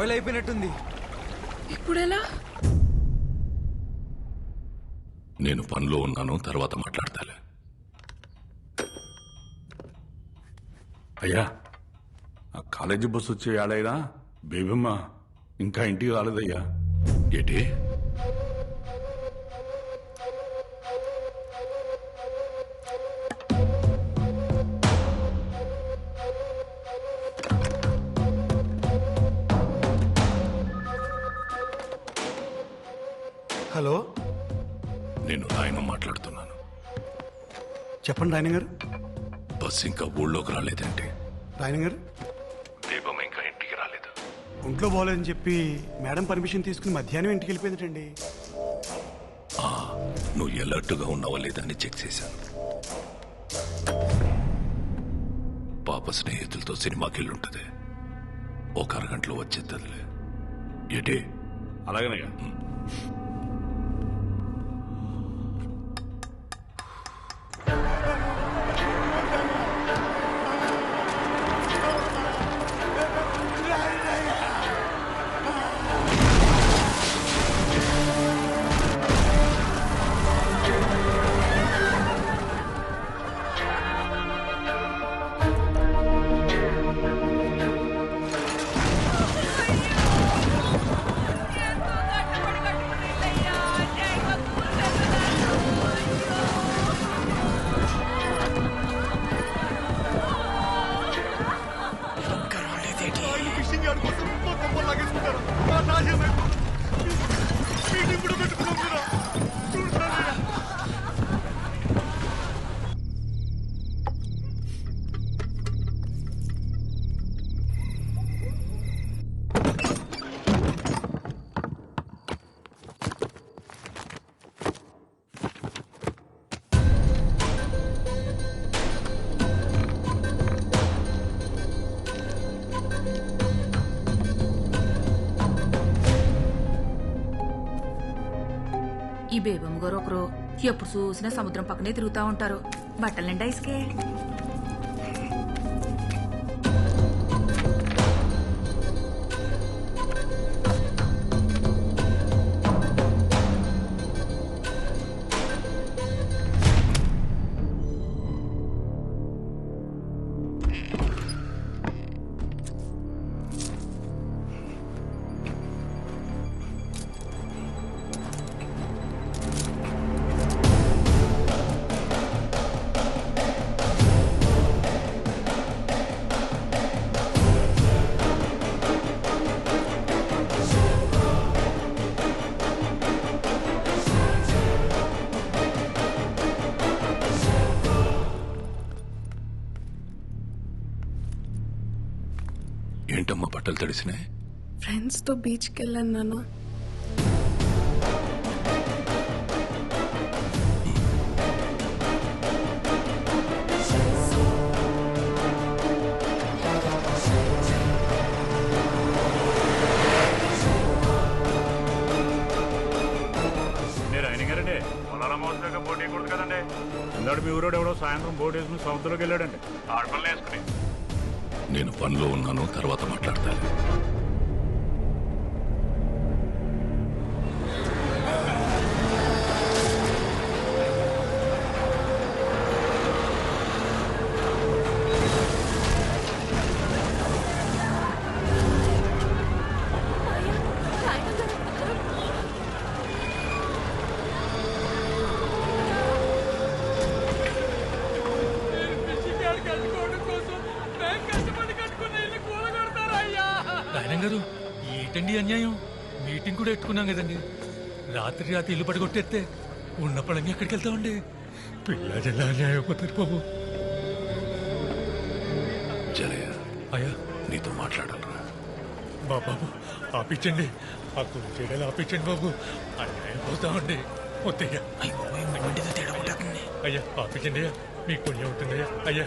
ఆయిల్ అయిపోయినట్టుంది. ఇప్పుడెలా? నేను పనిలో ఉన్నాను, తర్వాత మాట్లాడతాలే. అయ్యా, ఆ కాలేజీ బస్సు వచ్చే ఏడైనా బేబమ్మ ఇంకా ఇంటికి రాలేదయ్యా. ఏంటి? హలో, నేను రాయన మాట్లాడుతున్నాను. చెప్పండి రాయన గారు. బస్సు ఇంకా ఊళ్ళోకి రాలేదంటే రాయన గారు, దీపం ఇంకా ఇంటికి రాలేదు. ఒంట్లో బాగోలేదని చెప్పి మేడం పర్మిషన్ తీసుకుని మధ్యాహ్నం ఇంటికి వెళ్ళిపోయిందండి. నువ్వు ఎలర్ట్గా ఉన్నావా లేదని చెక్ చేశాను. పాప స్నేహితులతో సినిమాకి వెళ్ళుంటది. ఒక అరగంటలో వచ్చేద్దదిలే. ఏంటి? అలాగేనయ్యా. ఫిషింగ్ యార్డ్ కోసం మా కొంపలు లాగేసుకుంటారా? మా నాశనం అయిపోతుంది. మీటింగ్ కూడా పెట్టుకున్నాం కదా. చూడండి. ఈ బేబమ్మ గారు ఒకరు ఎప్పుడు చూసినా సముద్రం పక్కనే తిరుగుతూ ఉంటారు. బట్టల నిండా ఇసుకే. ఏంటమ్మా బట్టలు తడిసినాయి? ఫ్రెండ్స్తో బీచ్కి వెళ్ళాను నాన్న. నేను ఆయన గారండి, పొలాల మోసగా పోటీ కూడదు కదండి. ఇందాడు మీ ఊరోడు ఎవడో సాయంత్రం బోట్ వేసుకుని సముద్రంలోకి వెళ్ళాడండి. ఆడపల్లి వేసుకుని. నేను పనిలో ఉన్నాను, తర్వాత మాట్లాడతాను. రాయన గారు ఏంటండి అన్యాయం? మీటింగ్ కూడా ఎట్టుకున్నాం కదండి. రాత్రి ఇల్లు పడగొట్టేస్తే ఉన్న పడంగా ఎక్కడికి వెళ్తామండి? పిల్ల జల్లా అన్యాయం అయిపోతారు బాబు. జలయ్య అయ్యా నీతో మాట్లాడాలరా. బాబు ఆపించండి, ఆ కుడి చేయడాలు ఆపించండి బాబు. అన్యాయం పోతామండి. వద్దయ్యా, అయ్యా ఆపించండి అయ్యా, మీకు పుణ్యం ఉంటుందయ్యా. అయ్యా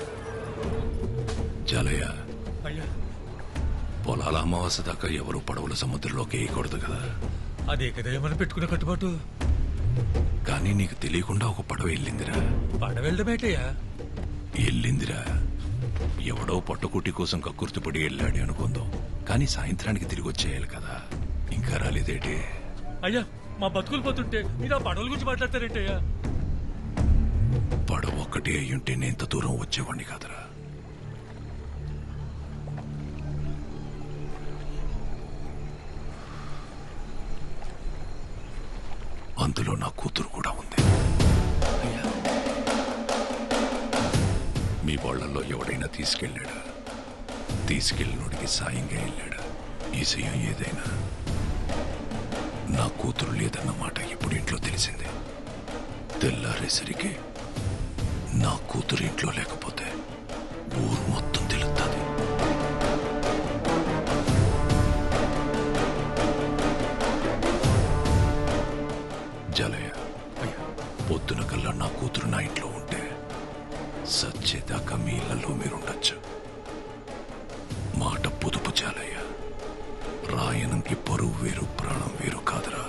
జలయ్య అయ్యా పొలాల అమావాస్య దాకా ఎవరు పడవలు సముద్రంలోకి వేయకూడదు కదా. అదే కదా మనం పెట్టుకున్న కట్టుబాటు. కానీ నీకు తెలియకుండా ఒక పడవ వెళ్ళిందిరా. పడవెళ్ళడమేటయ్యా? వెళ్ళిందిరా. ఎవడో పట్టుకుట్టి కోసం కక్కుర్తిపడి వెళ్ళాడు అనుకుందాం. కానీ సాయంత్రానికి తిరిగి వచ్చేయాలి కదా. ఇంకా రాలేదేటి? అయ్యా మా బతుకులు పోతుంటే మీరు ఆ పడవల గురించి మాట్లాడతారేంటయ్యా? పడవ ఒక్కటే అయ్యుంటే నేను ఇంత దూరం వచ్చేవాడిని కాదురా. అందులో నా కూతురు కూడా ఉంది. మీ వాళ్ళల్లో ఎవడైనా తీసుకెళ్ళాడా? తీసుకెళ్ళినోడికి సాయంగా వెళ్ళాడా? ఈ సయం ఏదైనా నా కూతురు లేదన్న మాట ఇప్పుడు ఇంట్లో తెలిసింది. తెల్లారేసరికి నా కూతురు ఇంట్లో లేకపోతే ఊరు మొత్తం తెలుస్తుంది. జలయ్య పొద్దున కల్లా నా కూతురు నా ఇంట్లో ఉంటే సచ్చేదాకా మీ ఇళ్లలో మీరుండొచ్చు. మాట పొదుపు జాలయ్య. రాయనంకి పరువు వేరు ప్రాణం వేరు కాదురా,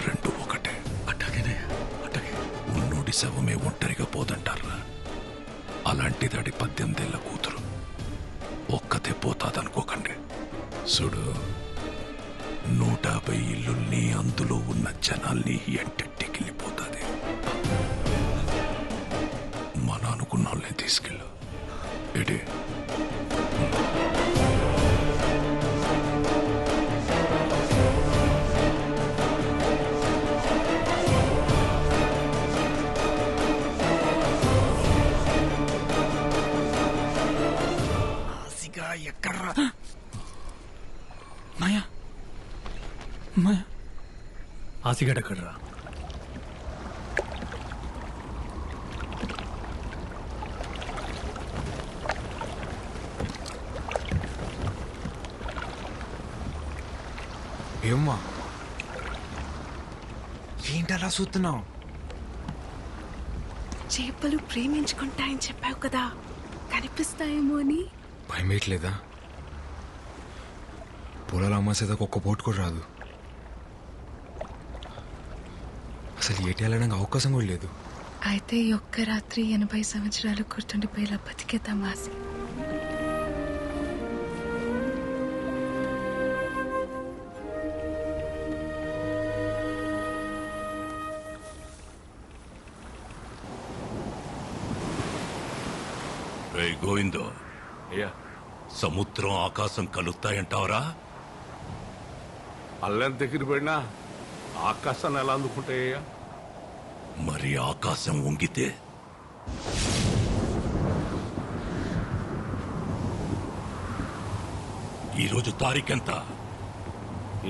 రెండు ఒకటే. అట్టగనే అట్టగే ఉన్నోడి శవమే ఒంటరిగా పోదంటారా. అలాంటిదాడి 18 ఏళ్ల కూతురు ఒక్కతే పోతాదనుకోకండి. చూడు, 150 ఇల్లుల్ని అందులో ఉన్న జనాల్ని ఎంటెట్టికెళ్ళిపోతుంది. మన అనుకున్న వాళ్ళని తీసుకెళ్ళు. ఏడే ఎక్కడ్రా మాయా? మాయా ఆసిగడ్ ఎక్కడ్రా? ఏమ్మా ఏంటి అలా చూస్తున్నావు? చేపలు ప్రేమించుకుంటాయని చెప్పావు కదా, కనిపిస్తాయేమో అని. భయం వేయట్లేదా? పొలాల అమ్మాసేదాకా ఒక్క పోటు కూడా రాదు. అసలు ఏటి వెళ్ళడానికి అవకాశం కూడా లేదు. అయితే ఈ ఒక్క రాత్రి 80 సంవత్సరాలు గుర్తుండిపోయేలా బతికేద్దాం ఆసి. గోవిందో, సముద్రం ఆకాశం కలుస్తాయంటావరా? అల్లం దగ్గర పడినా ఆకాశాన్ని ఎలా అందుకుంటాయ్యా? మరి ఆకాశం వంగితే? ఈరోజు తారీఖెంత?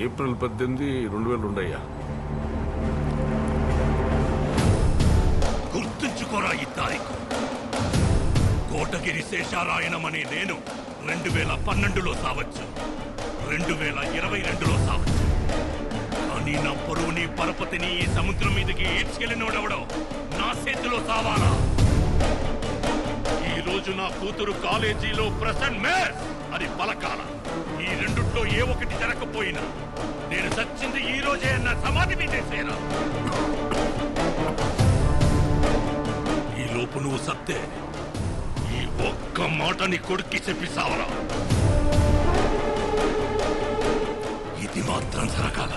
ఏప్రిల్ 18, 2002 అయ్యా. గుర్తుంచుకోరా ఈ తారీఖు. కోటగిరి శేషారాయణమనే నేను 2012లో సావచ్చు, 2022లో సావచ్చు. కానీ నా పొరువుని పరపతిని ఈ సముద్రం మీదకి ఈడ్చుకెళ్ళినోడెవడో నా చేతిలో సావాలా. ఈ రోజు నా కూతురు కాలేజీలో ప్రెసెంట్ మేయర్ అది పలకాల. ఈ రెండుట్లో ఏ ఒకటి జరగకపోయినా నేను చచ్చింది ఈ రోజే అన్న సమాధి మీదేసేనా. ఈ లోపు నువ్వు సత్తే ఈ ఒక్క మాటని కొడుక్కి చెప్పి సావరా. ఇది మాత్రం జరగాల.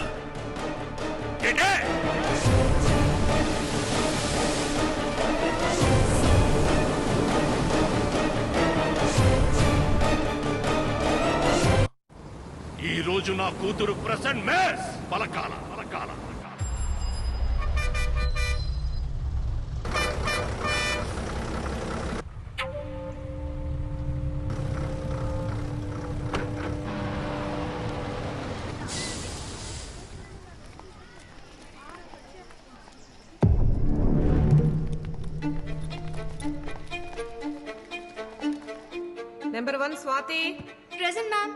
ఈ రోజు నా కూతురు ప్రెసెంట్ మేయర్ పలకాల. Number 1 Swathi. Present ma'am.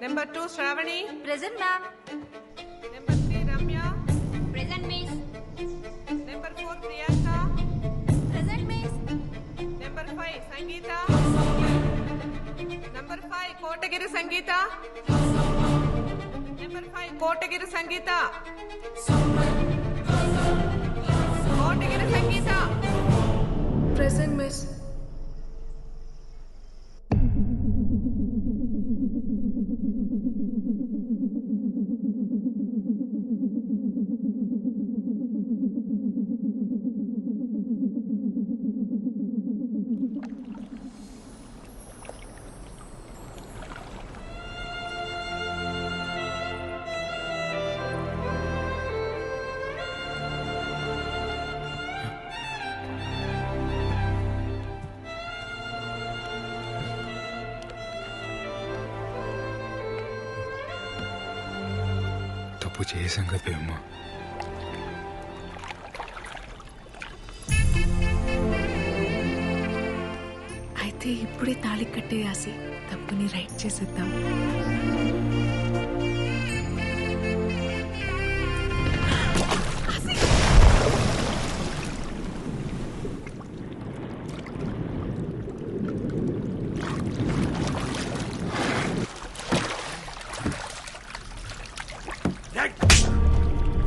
Number 2 Sravani. Present ma'am. Number 3 Ramya. Present miss. Number 4 Priyanka. Present miss. Number 5 Sangeetha. Number 5 Kotagiri Sangeetha. Number 5 Kotagiri Sangeetha. Kotagiri Sangeetha. Present miss. తప్పు చేసాం కదా బేబమ్మ. అయితే ఇప్పుడే తాళి కట్టేయాసి తప్పుని రైట్ చేసేద్దాం.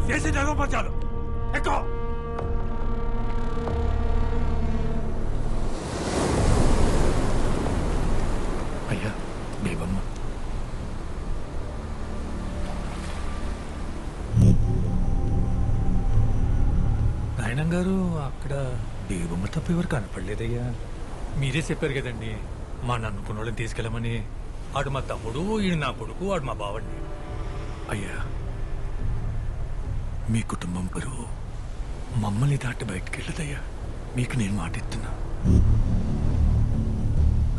చేసి నగపచ్చాలు ఎక్కువ. అయ్యా బేబమ్మ. నాయనం గారు అక్కడ బేబమ్మ తప్ప ఎవరు కనపడలేదయ్యా. మీరే చెప్పారు కదండి మా నన్నుకున్న వాళ్ళని తీసుకెళ్ళమని. ఆడు మా తమ్ముడు, ఈడు నా కొడుకు, ఆడు మా బావండి. అయ్యా మీ కుటుంబం పరువు మమ్మల్ని దాటి బయటికి వెళ్ళదయ్యా. మీకు నేను మాట ఇస్తున్నా.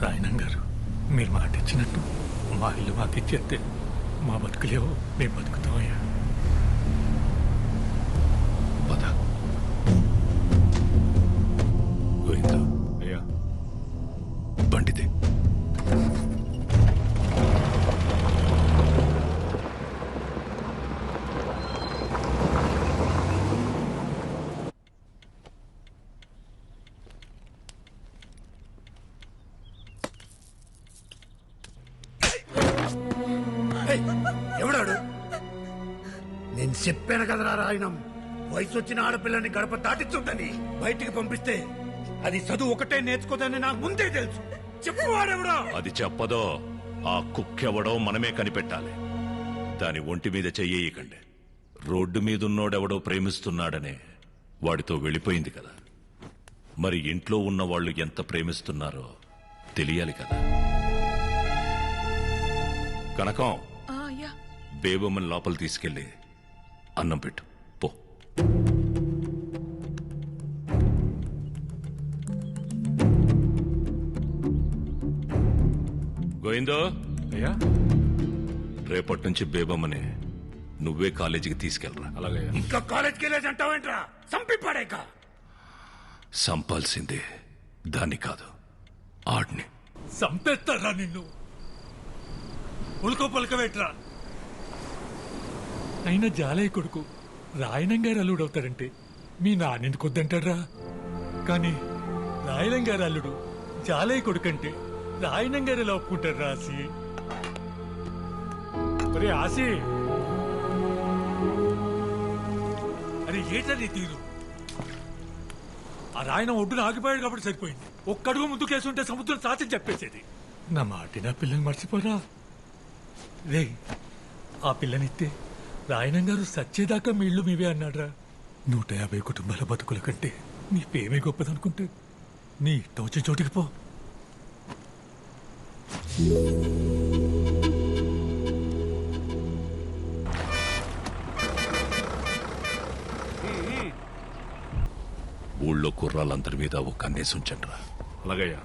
రాయణం గారు మీరు మాట ఇచ్చినట్టు మా ఇల్లు మాకు ఇచ్చేస్తే మా బతుకులేవో మేము బతుకుతామయ్యా. పద. గోవిందా అయ్యా బండితే. ఎవడాడు? నేను చెప్పాను కదరా రాయణం, వయసు వచ్చిన ఆడపిల్లని గడప దాటిస్తుందని. బయటికి పంపిస్తే అది చదువు ఒకటే నేర్చుకోదని నాకు ముందే తెలుసు. చెప్పువాడెవడా? అది చెప్పదో ఆ కుక్కెవడో మనమే కనిపెట్టాలి. దాని ఒంటి మీద చెయ్యకండి. రోడ్డు మీదున్నోడెవడో ప్రేమిస్తున్నాడనే వాడితో వెళ్ళిపోయింది కదా. మరి ఇంట్లో ఉన్న వాళ్ళు ఎంత ప్రేమిస్తున్నారో తెలియాలి కదా. కనకం బేబమ్మని లోపల తీసుకెళ్ళి అన్నం పెట్టు పో. గోవిందో అయ్యా రేపటి నుంచి బేబమ్మని నువ్వే కాలేజీకి తీసుకెళ్ళరా. అలాగే. ఇంకా కాలేజ్కి వెళ్ళేది అంటావేంట్రా? చంపి పడేక. సంపాల్సిందే దాన్ని కాదు ఆడిని. చంపేస్తారా నిన్ను? ఉల్కో పలకవేట్రా. అయినా జాలయ్య కొడుకు రాయణం గారు అల్లుడు అవుతాడంటే మీ నాన్నెందుకు వద్దంటాడ్రా? కానీ రాయణం గారు అల్లుడు జాలయ్య కొడుకు అంటే రాయణం గారు ఎలా ఒప్పుకుంటారు? ఆసి అరే ఆసి, అరే ఏటది తీరు. ఆ రాయణం ఒడ్డున ఆగిపోయాడు కాబట్టి సరిపోయింది. ఒక్కడుగు ముందు కేసుంటే సముద్రం సాచి చెప్పేసేది. నా మాట నా పిల్లని మర్చిపోరా రే. ఆ పిల్లనిస్తే రాయణం గారు సచ్చేదాకా మీ ఇళ్ళు మీవే అన్నాడ్రా. 150 కుటుంబాల బతుకుల కంటే నీ పేమే గొప్పదనుకుంటే నీ ఇష్టం వచ్చే చోటికి పో. ఊళ్ళో కుర్రాళ్ళందరి మీద ఒక కన్నేసి ఉంచండిరా. అలాగయ్యా.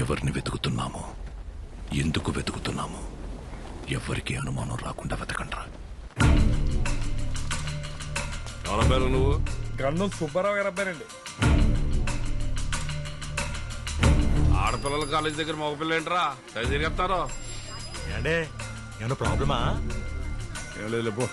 ఎవరిని వెతుకుతున్నామో, ఎందుకు వెతుకుతున్నామో ఎవరికి అనుమానం రాకుండా వెతకండ్రా. ఎవరబ్బారు నువ్వు? గ్రంథం సుబ్బారావు గారు అబ్బారండి. ఆడపిల్ల ఆడపిల్లల కాలేజ్ దగ్గర మగపిల్ల ఏంట్రా తిరిగేస్తారు అంటే ఏమన్నా ప్రాబ్లమా? ఏం లేదు పో.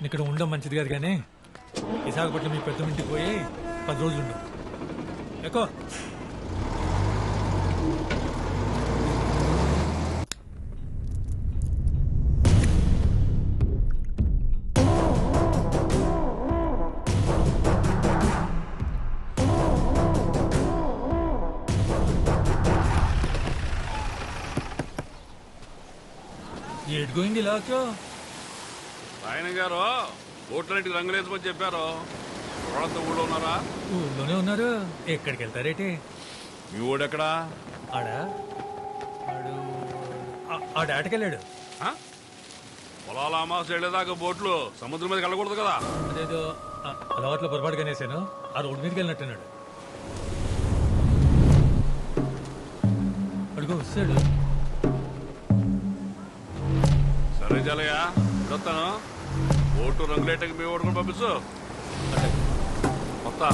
ఇక్కడ ఉండడం మంచిది కాదు కానీ విశాఖపట్నం మీ పెద్ద ఇంటికి పోయి 10 రోజులు ఉండు. ఎక్కువ ఏడు గోయింగ్ ఇలా ఆయన గారు ఓట్లన్నింటికి రంగులేసుకొని చెప్పారు. వాళ్ళంతా ఊళ్ళో ఉన్నారా? ఊళ్ళోనే ఉన్నారు. ఎక్కడికి వెళ్తారేటి? మీ ఊడెక్కడా? ఆడ ఆటకెళ్ళాడు. పొలాల అమాస వెళ్ళేదాకా బోట్లు సముద్రం మీదకి వెళ్ళకూడదు కదా. అదేదో అలవాట్లో పొరపాటుగా వేసాను. ఆ రోడ్డు మీదకి వెళ్ళినట్టున్నాడు. అడుగు వస్తాడు. సరే జలయ్య వస్తాను. ఓటు రంగులేటకి మీ ఓటు కూడా పంపిస్తూ మొత్తా.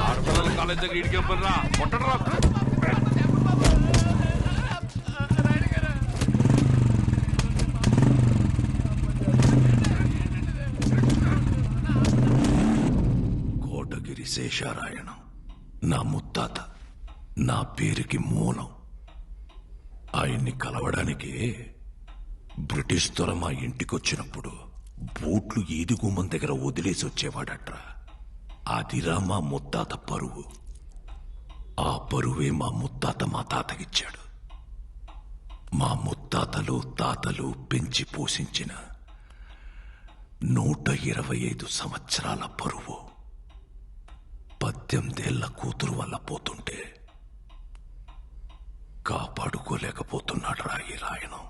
ఆడపిల్లల కాలేజ్ దగ్గర ఇడికేం పనిరా, కొట్టడరా. కోటగిరి శేషారాయణం నా ముత్తాత, నా పేరుకి మూలం. ఆయన్ని కలవడానికి బ్రిటిష్ దొర మా ఇంటికొచ్చినప్పుడు బూట్లు ఈది గుమ్మం దగ్గర వదిలేసి వచ్చేవాడట్రా. అదిరా మా ముత్తాత పరువు. ఆ పరువే మా ముత్తాత మా తాతకిచ్చాడు. మా ముత్తాతలు తాతలు పెంచి పోషించిన 125 సంవత్సరాల పరువు 18 ఏళ్ల కూతురు వల్ల పోతుంటే కాపాడుకోలేకపోతున్నాడు రా ఈ రాయణం.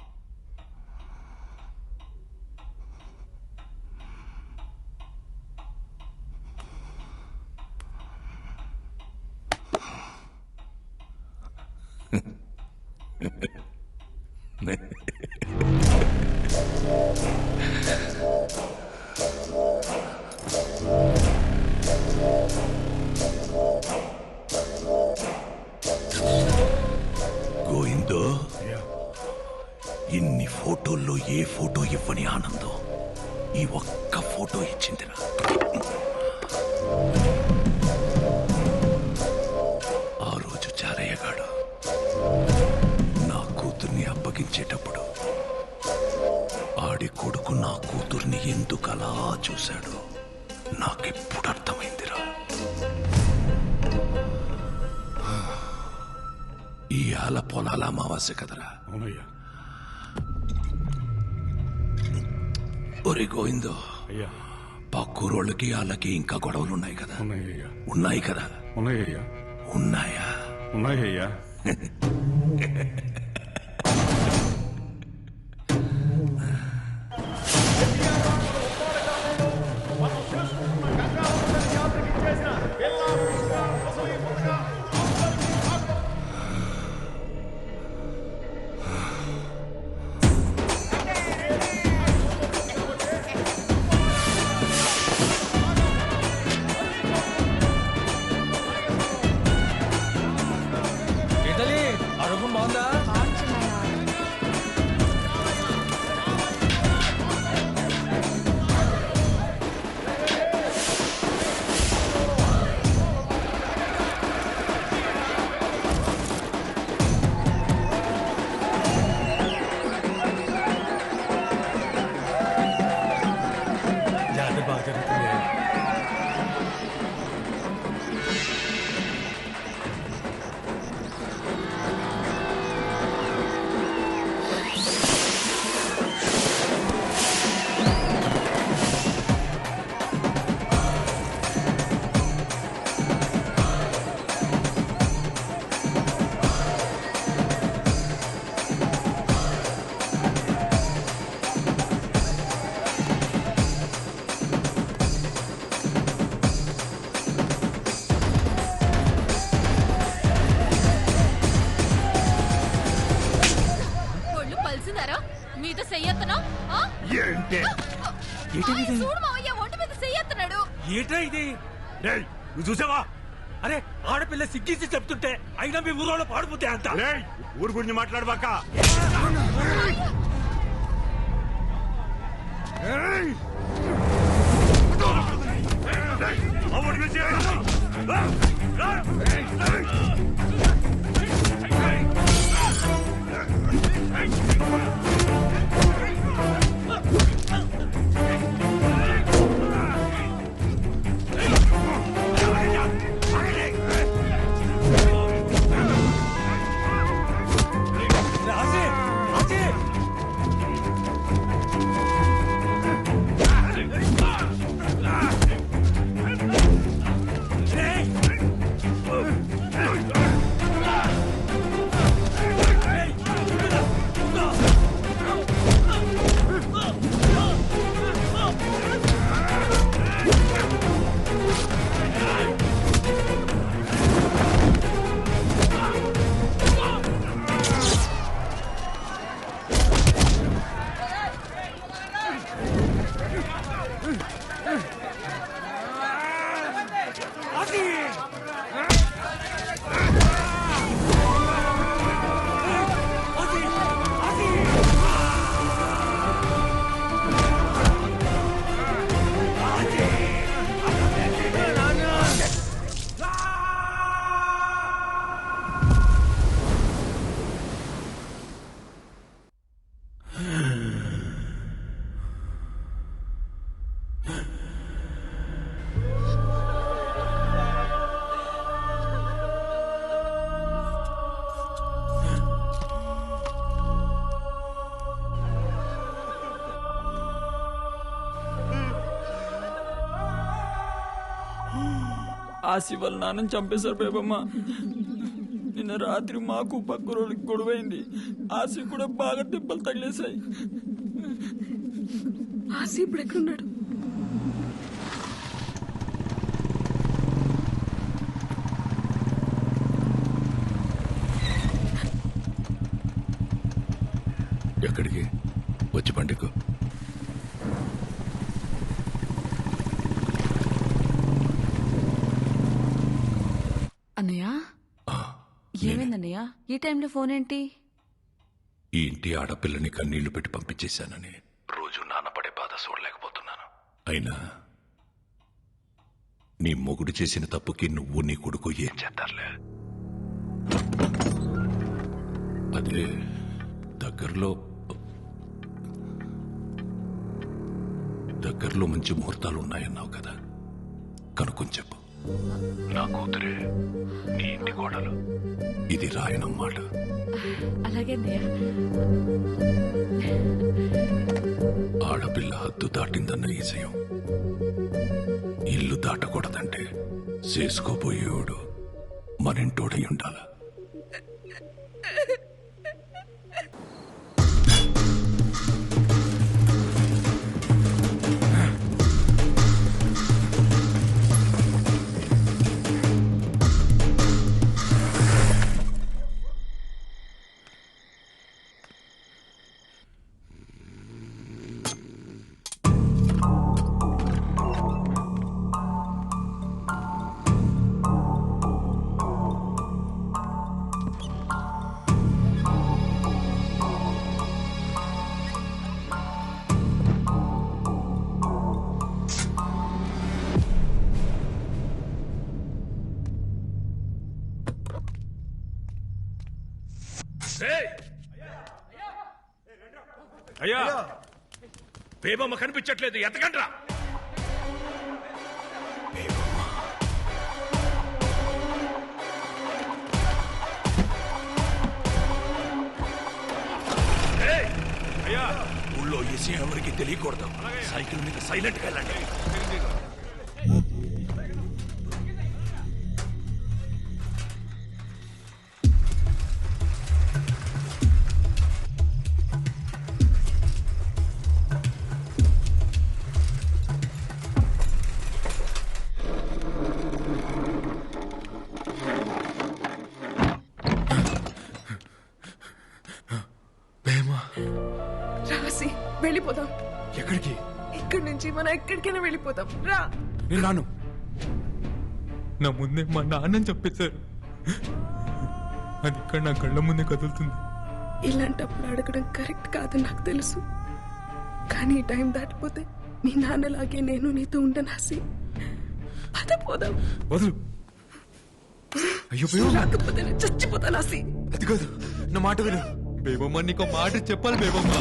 గోవిందో, ఇన్ని ఫోటోల్లో ఏ ఫోటో ఇవ్వని ఆనందం ఈ ఒక్క ఫోటో ఇచ్చిందిరా. ఆ రోజు చారయ్యగాడు నా కూతుర్ని అప్పగించేటప్పుడు ఆడి కొడుకు నా కూతుర్ని ఎందుకు అలా చూశాడో నాకెప్పుడు అర్థమైందిరా. ఈ ఆల పొలాల అమావాస్య కదరా. అవునయ్యా. ఒరే గోవిందో, అయ్యా పక్కూరోళ్ళకి వాళ్ళకి ఇంకా గొడవలున్నాయి కదా. ఉన్నాయ్యా. ఉన్నాయి కదా. ఉన్నాయ్యా. ఉన్నాయా? ఉన్నాయ్యా. ఆరోగ్యం బాగుందా? ఉంటే చూడు మావయ్య ఒంటి మీద చెయ్యెత్తనాడు. ఏటా ఇది రేయ్, నువ్వు చూసావా? అరే ఆడపిల్ల సిగ్గించి చెప్తుంటే అయినా మీ ఊరోళ్ళు పాడిపోతే అంత ఊరు గురించి మాట్లాడబాక. ఆసి వాళ్ళ నాన్నని చంపేశారు బేబమ్మ. నిన్న రాత్రి మాకు పక్క రోజుకి గొడవైంది. ఆసి కూడా బాగా దెబ్బలు తగిలేశాయి. ఆసి ఇప్పుడు ఎక్కడున్నాడు? ఎక్కడికి వచ్చి పండుగ అన్నయ్య ఏమైందన్నయ్య ఈ టైంలో ఫోన్ ఏంటి? ఈ ఇంటి ఆడపిల్లని కన్నీళ్లు పెట్టి పంపించేశానని రోజు నాన్నపడే బాధ చూడలేకపోతున్నాను. అయినా నీ మొగుడు చేసిన తప్పుకి నువ్వు నీ కొడుకు ఏం చేస్తారులే. అదే దగ్గరలో మంచి ముహూర్తాలు ఉన్నాయన్నావు కదా, కనుక్కొని చెప్పు. నా కూతురే నీ ఇంటి కోడలు. ఇది రాయనమ్మాట. అలాగే ఆడపిల్ల హద్దు దాటిందన్న ఈజయం ఇల్లు దాటకూడదంటే చేసుకోబోయేవాడు మరింటోడై ఉండాల. అయ్యా, బేబమ్మ కనిపించట్లేదు, ఎతకండ్రా. అయ్యా, ఊళ్ళో ఈ విషయం ఎవరికి తెలియకూడదు. సైకిల్ మీద సైలెంట్గా వెళ్ళండి. వెళ్ళిపోదాం. ఎక్కడికి? ఇక్కడి నుంచి మనం ఎక్కడికైనా వెళ్ళిపోతాం. రా. నేను రాను. నా ముందే మా నాన్నని చెప్పేశారు. అది ఇక్కడ నా కళ్ళ ముందే కదులుతుంది. ఇలాంటప్పుడు అడగడం కరెక్ట్ కాదని నాకు తెలుసు, కానీ ఈ టైం దాటిపోతే మీ నాన్నలాగే నేను నీతో ఉండను హసి. పద పోదాం. వదులు. అయ్యో రాకపోతే నేను చచ్చిపోతాను హసి. అది కాదు, నా మాట విను. బేబమ్మ నీకు మాట చెప్పాలి బేబమ్మ.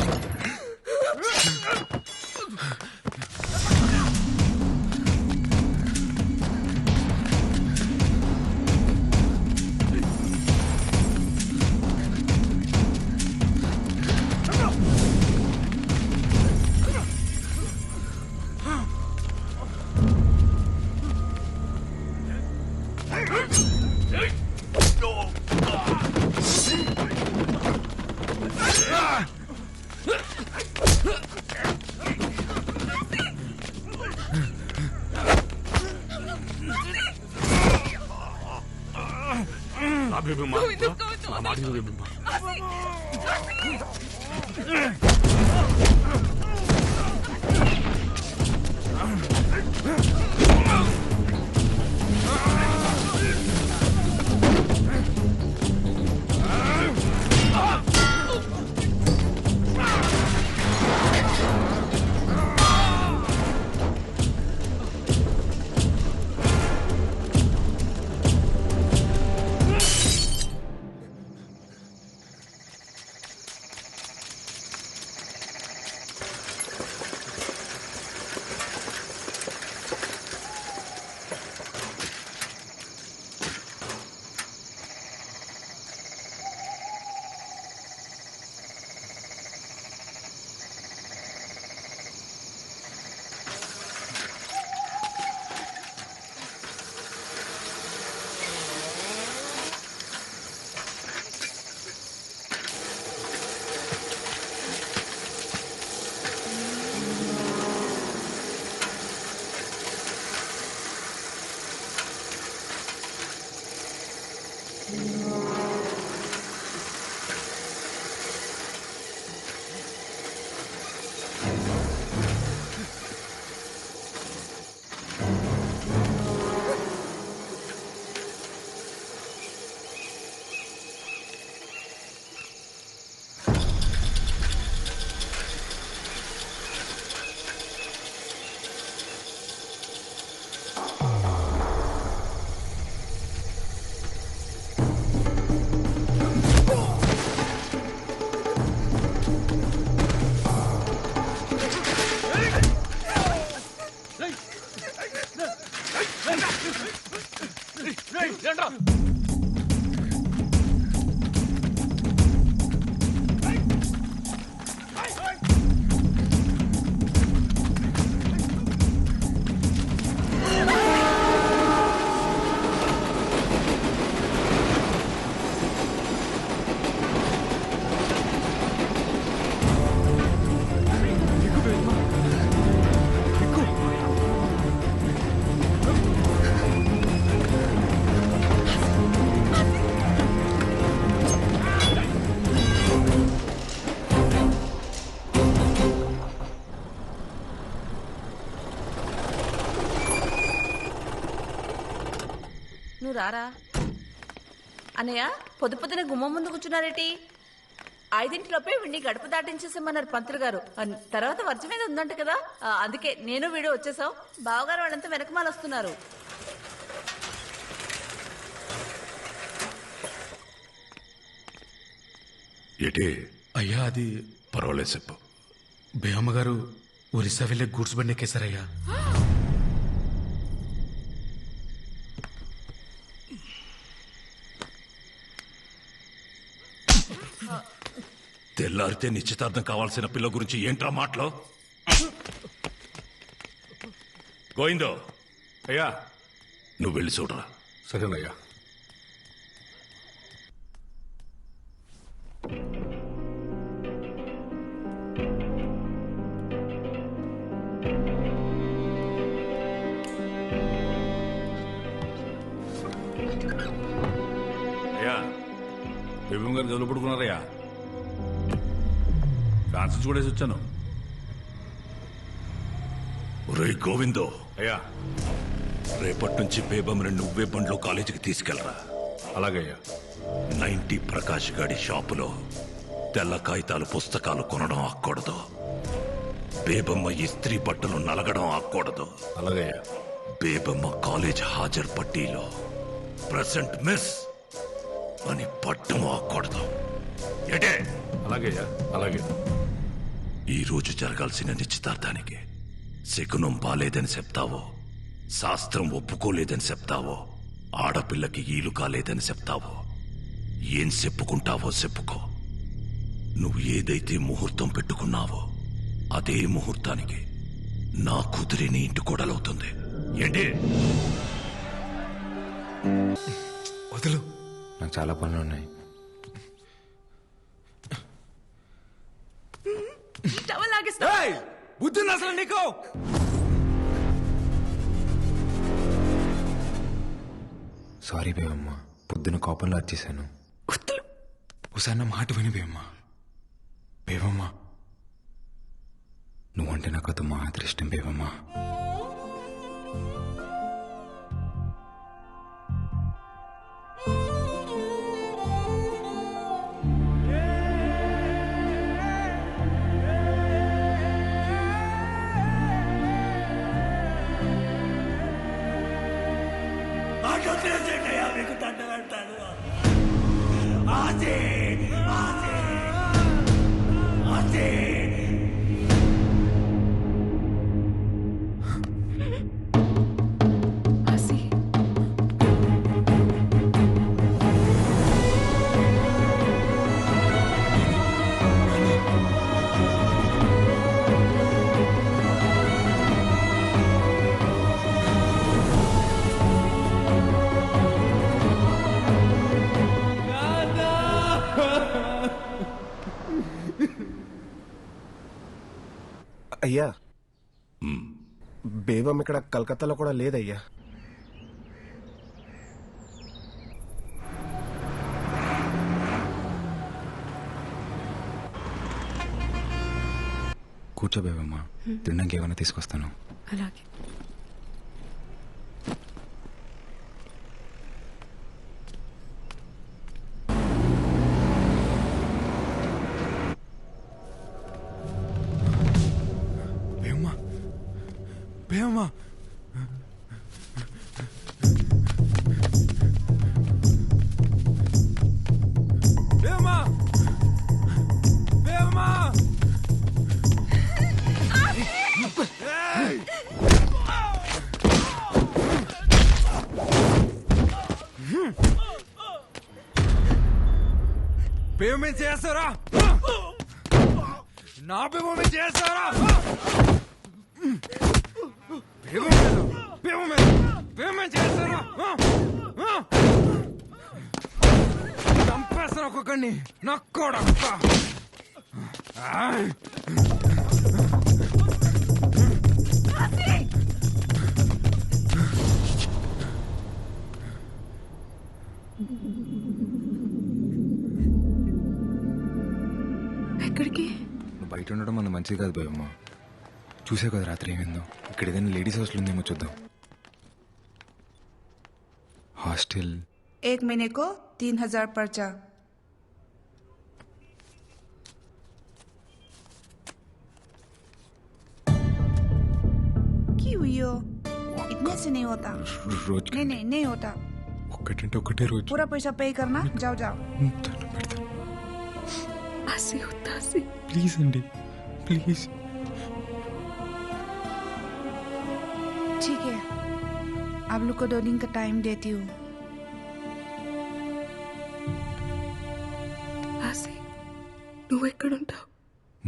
నువ్వు రారా. అన్నయ్య పొద్దునే గుమ్మం ముందు కూర్చున్నారేటి? 5 వీడిని గడప దాటించేసామన్నారు పంతులు గారు. తర్వాత వర్జం మీద ఉందంట కదా, అందుకే నేను వీడు వచ్చేసాం. బావగారు వాళ్ళంతా వెనకమాల వస్తున్నారు. ఏటే? అయ్యా అది పర్వాలేదు చెప్పు. బేయమ్మ గారు ఒరిస్సా వెళ్ళే గూడ్స్ బండి ఎక్కేశారయ్యా. తెల్లారితే నిశ్చితార్థం కావాల్సిన పిల్ల గురించి ఏంట్రా మాటలో? గోవిందో అయ్యా, నువ్వు వెళ్ళి చూడరా. సరేనయ్యా. అయ్యా, బేబం గారు జల్లు పడుకున్నారయ్యా. కాన్సెన్స్ కూడా వేసి వచ్చాను. ఒరేయ్ గోవిందో అయ్యా, రేపటి నుంచి బేబమ్ని నువ్వే బండ్లో కాలేజీకి తీసుకెళ్ళరా. అలాగయ్యా. 90 ప్రకాష్ గాడి షాపులో తెల్ల కాగితాలు పుస్తకాలు కొనడం ఆక్కూడదు. బేబమ్మ ఇస్త్రీ బట్టలు నలగడం ఆక్కూడదు. అలాగయ్యా. బేబమ్మ కాలేజ్ హాజరు పట్టీలో ప్రెసెంట్ మిస్ అని పట్టం ఆక్కూడదు. ఏటే? అలాగయ్యా. అలాగే. ఈ రోజు జరగాల్సిన నిశ్చితార్థానికి శకునం బాలేదని చెప్తావో, శాస్త్రం ఒప్పుకోలేదని చెప్తావో, ఆడపిల్లకి ఈలు కాలేదని చెప్తావో, ఏం చెప్పుకుంటావో చెప్పుకో. నువ్వు ఏదైతే ముహూర్తం పెట్టుకున్నావో అదే ముహూర్తానికి నా కూతురి నీ ఇంటి కోడలవుతుంది. ఏంటి? వదులు, నాకు చాలా పనులు ఉన్నాయి. బుద్ధి అసలు నీకు. సారీ బేవమ్మ, పొద్దున కోపంలో వచ్చేసాను. ఒకసారి నా మాట విని బేవమ్మ. బేవమ్మ, నువ్వంటే నాకు అది మా అదృష్టం బేవమ్మ. మీకు దండ పెడతాడు. ఆజే ఆజే ఆజే. అయ్యా, బేబం ఇక్కడ కలకత్తాలో కూడా లేదయ్యా. కూర్చో బేవమ్మ, తినడానికి ఏమైనా తీసుకొస్తాను. అలాగే. బేవమ్మ, బేవమ్మ, బేవమ్మ, బేవమ్మ. పేమెంట్ చేస్తారా? నా పేమెంట్ చేస్తారా? పేమెంట్ చేస్తారా? చంపేస్తాను ఒక్కొక్కడిని. నాకు కూడా ఎక్కడికి? నువ్వు బయట ఉండడం మన మంచిది కాదు భయమ్మ. చూసే కదా రాత్రి ఏమైందో. ఇక్కడ ఏదైనా లేడీస్ హాస్టల్ ఉందేమో చూద్దాం. హాస్టల్ 1 महीने को 3000 पर्चा. क्यों यो? इतने से नहीं होता. रोज नहीं होता. ఒక్కటంటే ఒకటే రోజు. पूरा पैसा पे करना. जाओ. आसी होता आसी. ప్లీజ్ అండి, ప్లీజ్. ठीक है, आप लोग को 2 दिन का टाइम देती हूँ. ఆసి, నువ్వెక్కడుంటావు?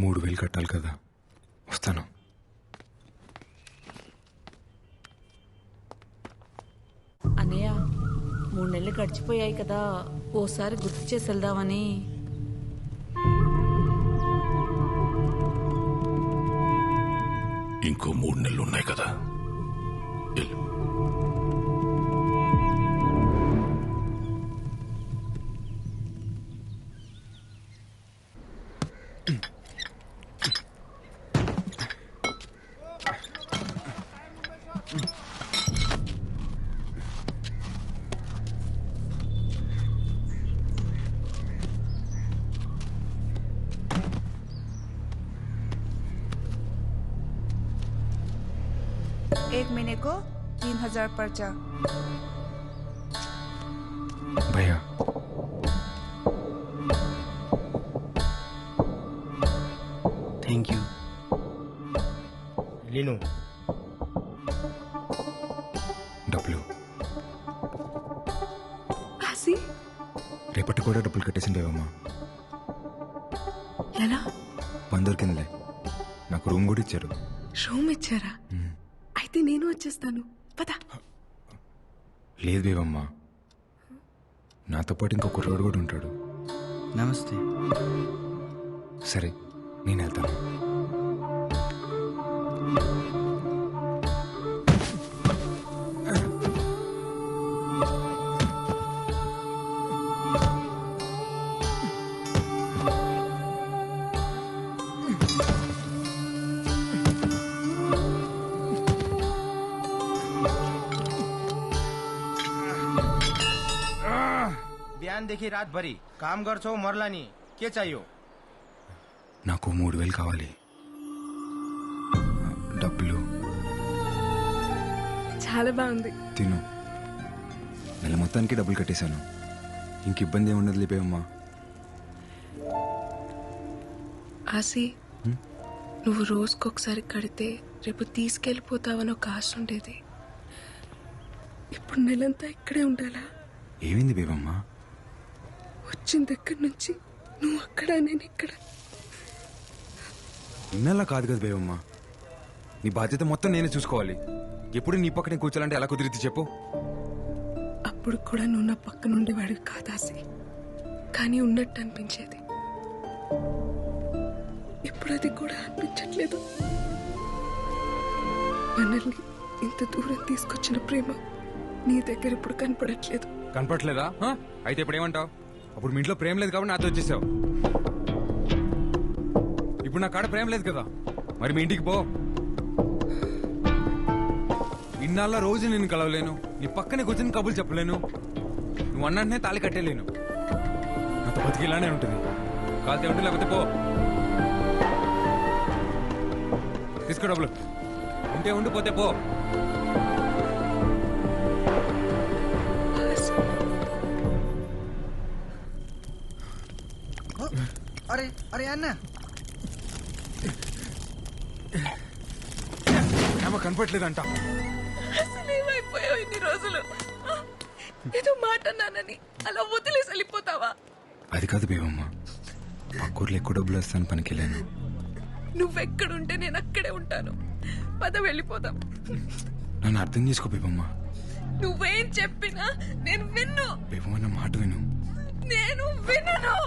3000 కట్టాలి కదా, వస్తాను. అన్నయ్య, 3 నెలలు గడిచిపోయాయి కదా, ఓసారి గుర్తు చేసి వెళ్దామని. ఇంకో 3 నెలలు ఉన్నాయి కదా. एक महीने को 3,000 पर्चा। भैया थैंक यू। लीनू డబ్బులు కాశీ రేపటి కూడా డబ్బులు కట్టేసింది బేబమ్మ. ఎలా? పని దొరికిందిలే, నాకు రూమ్ కూడా ఇచ్చారు. రూమ్ ఇచ్చారా? అయితే నేను వచ్చేస్తాను, పద. లేదు బేబమ్మ, నాతో పాటు ఇంకో కుర్రోడు కూడా ఉంటాడు. నమస్తే. సరే నేను వెళ్తాను. बयान देखी रात भरी काम गर्छौ मरला नि के चाहियो? నాకు 3,000 కావాలి. డబ్బులు చాలా బాగుంది. తిను. నెల మొత్తానికి డబ్బులు కట్టేశాను, ఇంక ఇబ్బంది ఏమి ఉండదు లేపేవమ్మా. ఆసి, నువ్వు రోజుకొకసారి కడితే రేపు తీసుకెళ్ళిపోతావని ఒక ఆశ ఉండేది. ఇప్పుడు నెలంతా ఇక్కడే ఉండాలా? ఏమైంది బేబమ్మా? వచ్చిన దగ్గర నుంచి నువ్వు అక్కడ, నేను ఇక్కడ. ఇన్నలా కాదు కదా బేబమ్మా, నీ బాధ్యత మొత్తం నేనే చూసుకోవాలి. ఎప్పుడు నీ పక్కనే కూర్చోాలంటే ఎలా కుదిరిద్ది చెప్పు? అప్పుడు కూడా నువ్వు నా పక్కన ఉండేవాడివి కాదాసి, కానీ ఉన్నట్టు అనిపించేది. ఇప్పుడు అది కూడా అనిపించట్లేదు. మనల్ని ఇంత దూరం తీసుకొచ్చిన ప్రేమ నీ దగ్గర ఇప్పుడు కనపడట్లేదు. కనపట్లేదా? అయితే ఇప్పుడు ఏమంటావు? అప్పుడు మీ ఇంట్లో ప్రేమ లేదు కాబట్టి నాతో వచ్చేసావు. ఇప్పుడు నా కాడ ప్రేమ లేదు కదా, మరి మీ ఇంటికి పో. ఇన్నాళ్ళ రోజు నేను కలవలేను, నీ పక్కనే కూర్చొని కబుర్లు చెప్పలేను, నువ్వు అన్నంటనే తాళి కట్టేలేను. నాతో బతికిలానే ఉంటుంది. కాలితే ఉంటే లేకపోతే పో. తీసుకో డబ్బులు, ఉంటే ఉండిపోతే పో. अरे अरे अन्ना కనపట్లేదంట. అసలు ఏమైపోయావు ఇన్ని రోజులు? ఏదో మాట అన్నానని అలా వదిలేసి వెళ్ళిపోతావా? అది కాదు బేవమ్మ, పక్కూర్లో ఎక్కువ డబ్బులు వస్తాను పనికి వెళ్ళాను. నువ్వెక్కడుంటే నేను అక్కడే ఉంటాను. పద వెళ్ళిపోదాం. నన్ను అర్థం చేసుకో బేబమ్మ. నువ్వేం చెప్పినా నేను విన్ను. బేబమ్మ నా మాట విను. నేను వినను.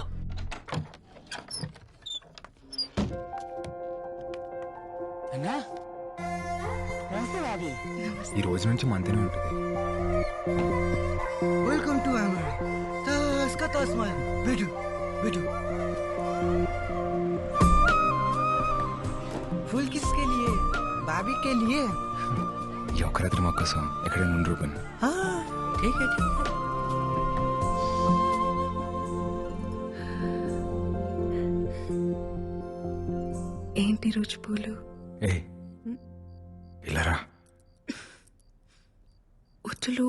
अन्ना ఈ రోజు నుంచి మంతనే ఉంటుంది. वेलकम टू अमर तास का तास मान बैठो बैठो। फूल किसके लिए? भाभी के लिए। ఈ ఒక్క రాత్రి మా కోసం ఎక్కడైనా ఉండి రూపన్. हाँ ठीक है ठीक है। ఏంటి రోజు పూలు? ఏ ఇలా రా. వద్దులు.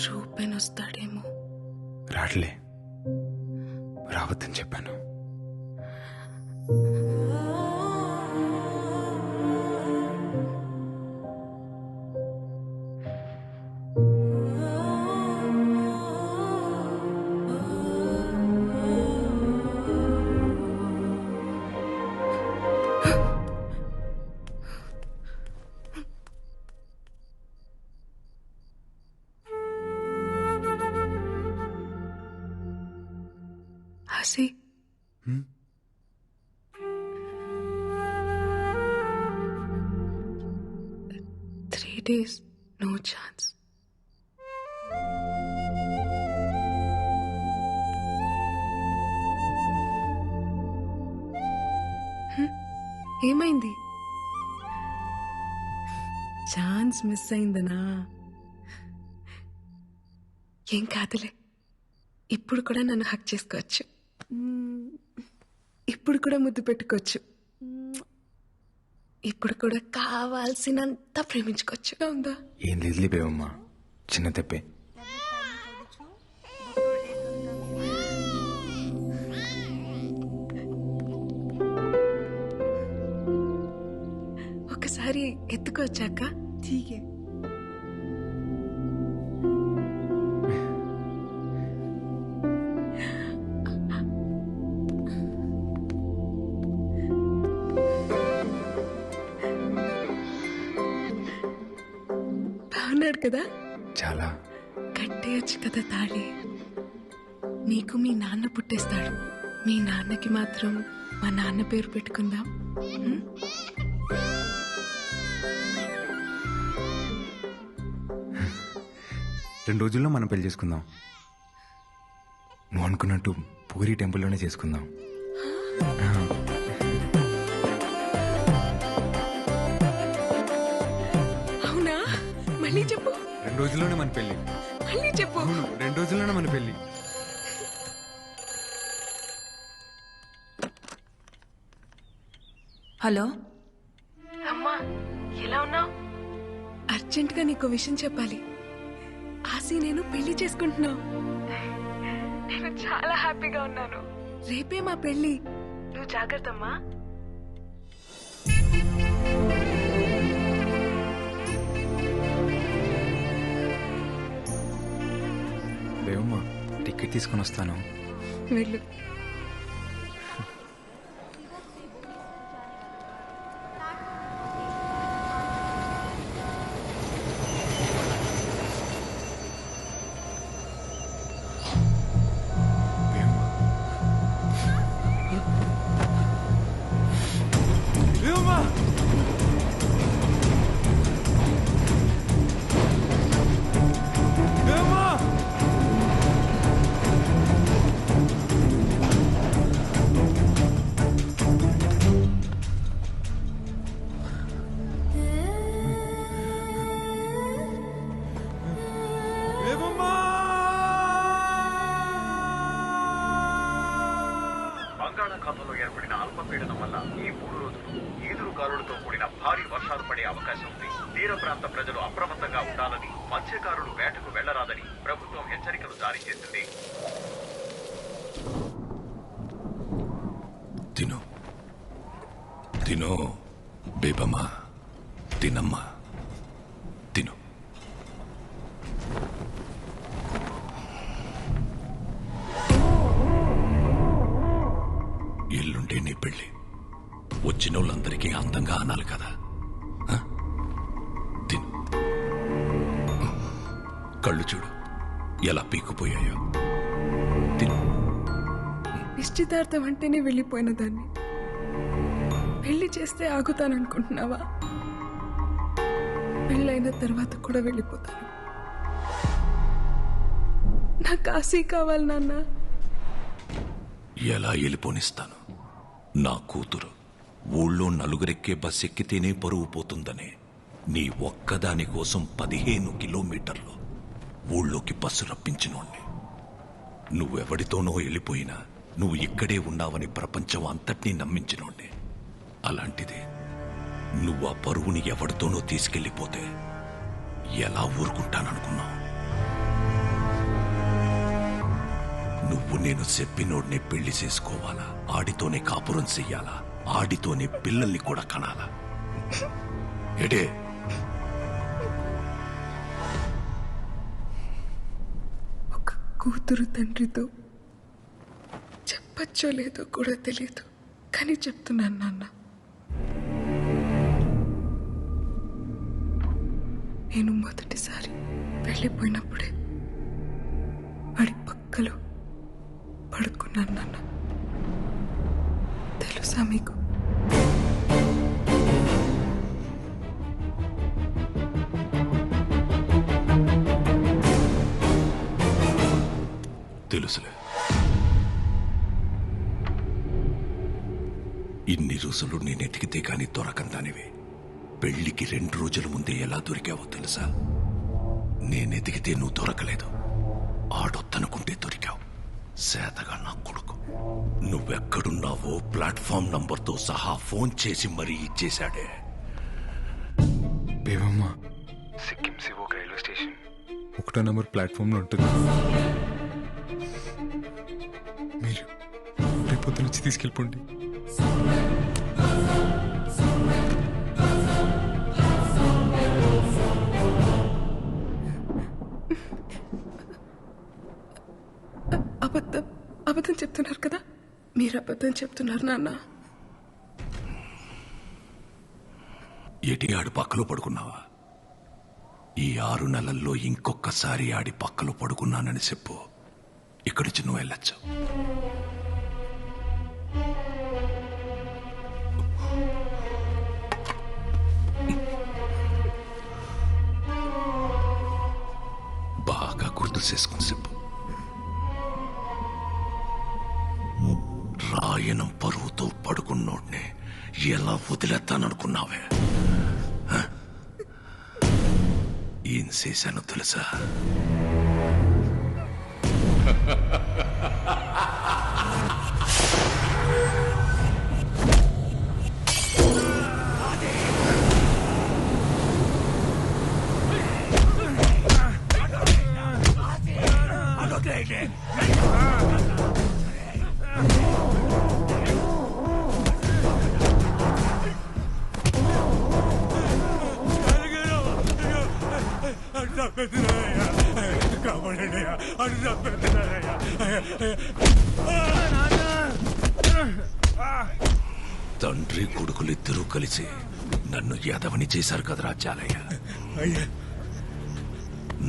రూపెన్ వస్తాడేమో. రాట్లే, రావద్దని చెప్పాను. హసి, 3 days, no chance. ఏమైంది? ఛాన్స్ మిస్ అయిందనా? ఏం కాదులే. ఇప్పుడు కూడా నన్ను హక్ చేసుకోవచ్చు. ఇప్పుడు కూడా ముద్దు పెట్టుకోవచ్చు. ఇప్పుడు కూడా కావాల్సినంత ప్రేమించుకోవచ్చు. ఉందా? ఏం లేదులే బేబమ్మ, చిన్న తెప్పే. ఒకసారి ఎత్తుకోవచ్చాక? ठीक है. బాగున్నాడు కదా? చాలా. కట్టేయచ్చు కదా తాళి. నీకు మీ నాన్న పుట్టేస్తాడు. మీ నాన్నకి మాత్రం మా నాన్న పేరు పెట్టుకుందాం. 2 రోజుల్లో మనం పెళ్లి చేసుకుందాం. నువ్వు అనుకున్నట్టు పూరి టెంపుల్లోనే చేసుకుందాం. అవునా? మళ్ళీ చెప్పు. 2 రోజుల్లోనే మన పెళ్లి. మళ్ళీ చెప్పు. 2 రోజుల్లోనే మన పెళ్లి. హలో అమ్మా, ఎలా ఉన్నావు? అర్జెంటుగా నీకు విషయం చెప్పాలి. ఆసి నేను పెళ్లి చేసుకుంటున్నా. నేను చాలా హ్యాపీగా ఉన్నాను. రేపే మా పెళ్లి. నువ్వు జాగ్రత్తమ్మా. బేబమ్మ, టికెట్ తీసుకొని వస్తాను. వెళ్ళు. బంగాళాఖాతంలో ఏర్పడిన అల్పపీడనం వల్ల ఈ 3 రోజులు ఈదురుగాలులతో కూడిన భారీ వర్షాలు పడే అవకాశం ఉంది. తీర ప్రాంత ప్రజలు అప్రమత్తంగా ఉండాలని, మత్స్యకారులు వేటకు వెళ్లరాదని ప్రభుత్వం హెచ్చరికలు జారీ చేసింది. తిను తిను బేబమ్మా, తినమ్మా, తిను. ఎల్లుండే నీ పెళ్లి. వచ్చిన వాళ్ళందరికీ అందంగా అనాలి కదా. తిను. కళ్ళు చూడు ఎలా పీకుపోయాయో. తిను. నిశ్చితార్థం అంటేనే వెళ్ళిపోయిన దాన్ని పెళ్లి చేస్తే ఆగుతాననుకుంటున్నావా? పెళ్ళైన తర్వాత కూడా వెళ్ళిపోతాను. నాకు ఆశీ కావాలి నాన్న. ఎలా వెళ్ళిపోనిస్తాను? నా కూతురు ఊళ్ళో నలుగురెక్కే బస్ ఎక్కితేనే పరువు పోతుందనే నీ ఒక్కదాని కోసం 15 కిలోమీటర్లు ఊళ్ళోకి బస్సు రప్పించినోణ్ణి. నువ్వెవడితోనో వెళ్ళిపోయినా నువ్వు ఇక్కడే ఉన్నావని ప్రపంచం అంతటినీ నమ్మించినోణ్ణి. అలాంటిది నువ్వు ఆ పరువుని ఎవడితోనో తీసుకెళ్ళిపోతే ఎలా ఊరుకుంటాననుకున్నావు? నువ్వు నేను చెప్పినోడిని పెళ్లి చేసుకోవాలా, ఆడితోనే కాపురం చెయ్యాలా, ఆడితోనే పిల్లల్ని కూడా కనాలా? ఎడే ఒక కూతురు తండ్రితో చెప్పచ్చో లేదో కూడా తెలియదు, కానీ చెప్తున్నాను నాన్న. నేను మొదటిసారి వెళ్ళిపోయినప్పుడే వాడి పక్కలో పడుకున్నాను నాన్న. తెలుసా మీకు? తెలుసులే. ఇన్ని రోజులు నేను ఎతికితే కాని దొరకందానివి పెళ్లికి 2 రోజుల ముందే ఎలా దొరికావో తెలుసా? నేను ఎతికితే నువ్వు దొరకలేదు. ఆడొద్దనుకుంటే దొరికావు. సేతగా నా కొడుకు. నువ్వెక్కడున్నావో ప్లాట్ఫామ్ నంబర్తో సహా ఫోన్ చేసి మరీ ఇచ్చేశాడే. బేవమ్మ సిక్కిం సివోక్ రైల్వే స్టేషన్ 1వ నంబర్ ప్లాట్ఫామ్ లో ఉంటుంది. మీరు రేపొద్దు నుంచి తీసుకెళ్ళిపోండి. అబద్ధం చెప్తున్నారు కదా, మీరు అబద్ధం చెప్తున్నారు నాన్న. ఎటి ఆడి పక్కలో పడుకున్నావా? ఈ 6 నెలల్లో ఇంకొకసారి ఆడి పక్కలో పడుకున్నానని చెప్పు. ఇక్కడి నుంచి నువ్వు వెళ్ళొచ్చు. బాగా గుర్తు చేసుకుని చెప్పు. రాయనం పరువుతో పడుకున్నోడ్ని ఎలా వదిలేస్తాననుకున్నావే? ఏం చేశానో తెలుసా? తండ్రి కొడుకులిద్దరూ కలిసి నన్ను యాదవని చేశారు కదరా చాలయ్య.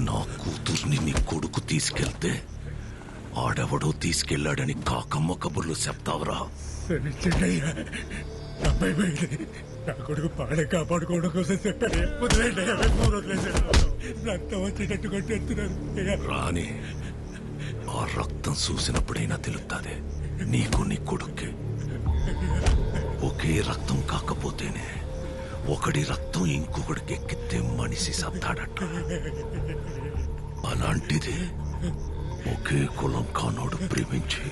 నా కూతుర్ని నీ కొడుకు తీసుకెళ్తే ఆడెవడో తీసుకెళ్లాడని కాకమ్మ కబుర్లు చెప్తావురా? నా కొడుకు పాడే కాపాడుకోవడం కోసం చెప్పాను. రక్తం వచ్చేటట్టు కొట్టేస్తున్నారు. రాని ఆ రక్తం చూసినప్పుడైనా తెలుస్తుంది నీకు నీ కొడుక్కి. ఒకే రక్తం కాకపోతేనే ఒకడి రక్తం ఇంకొకడికి ఎక్కితే మనిషి సత్తాడట. అలాంటిది ఒకే కులం కానోడు ప్రేమించి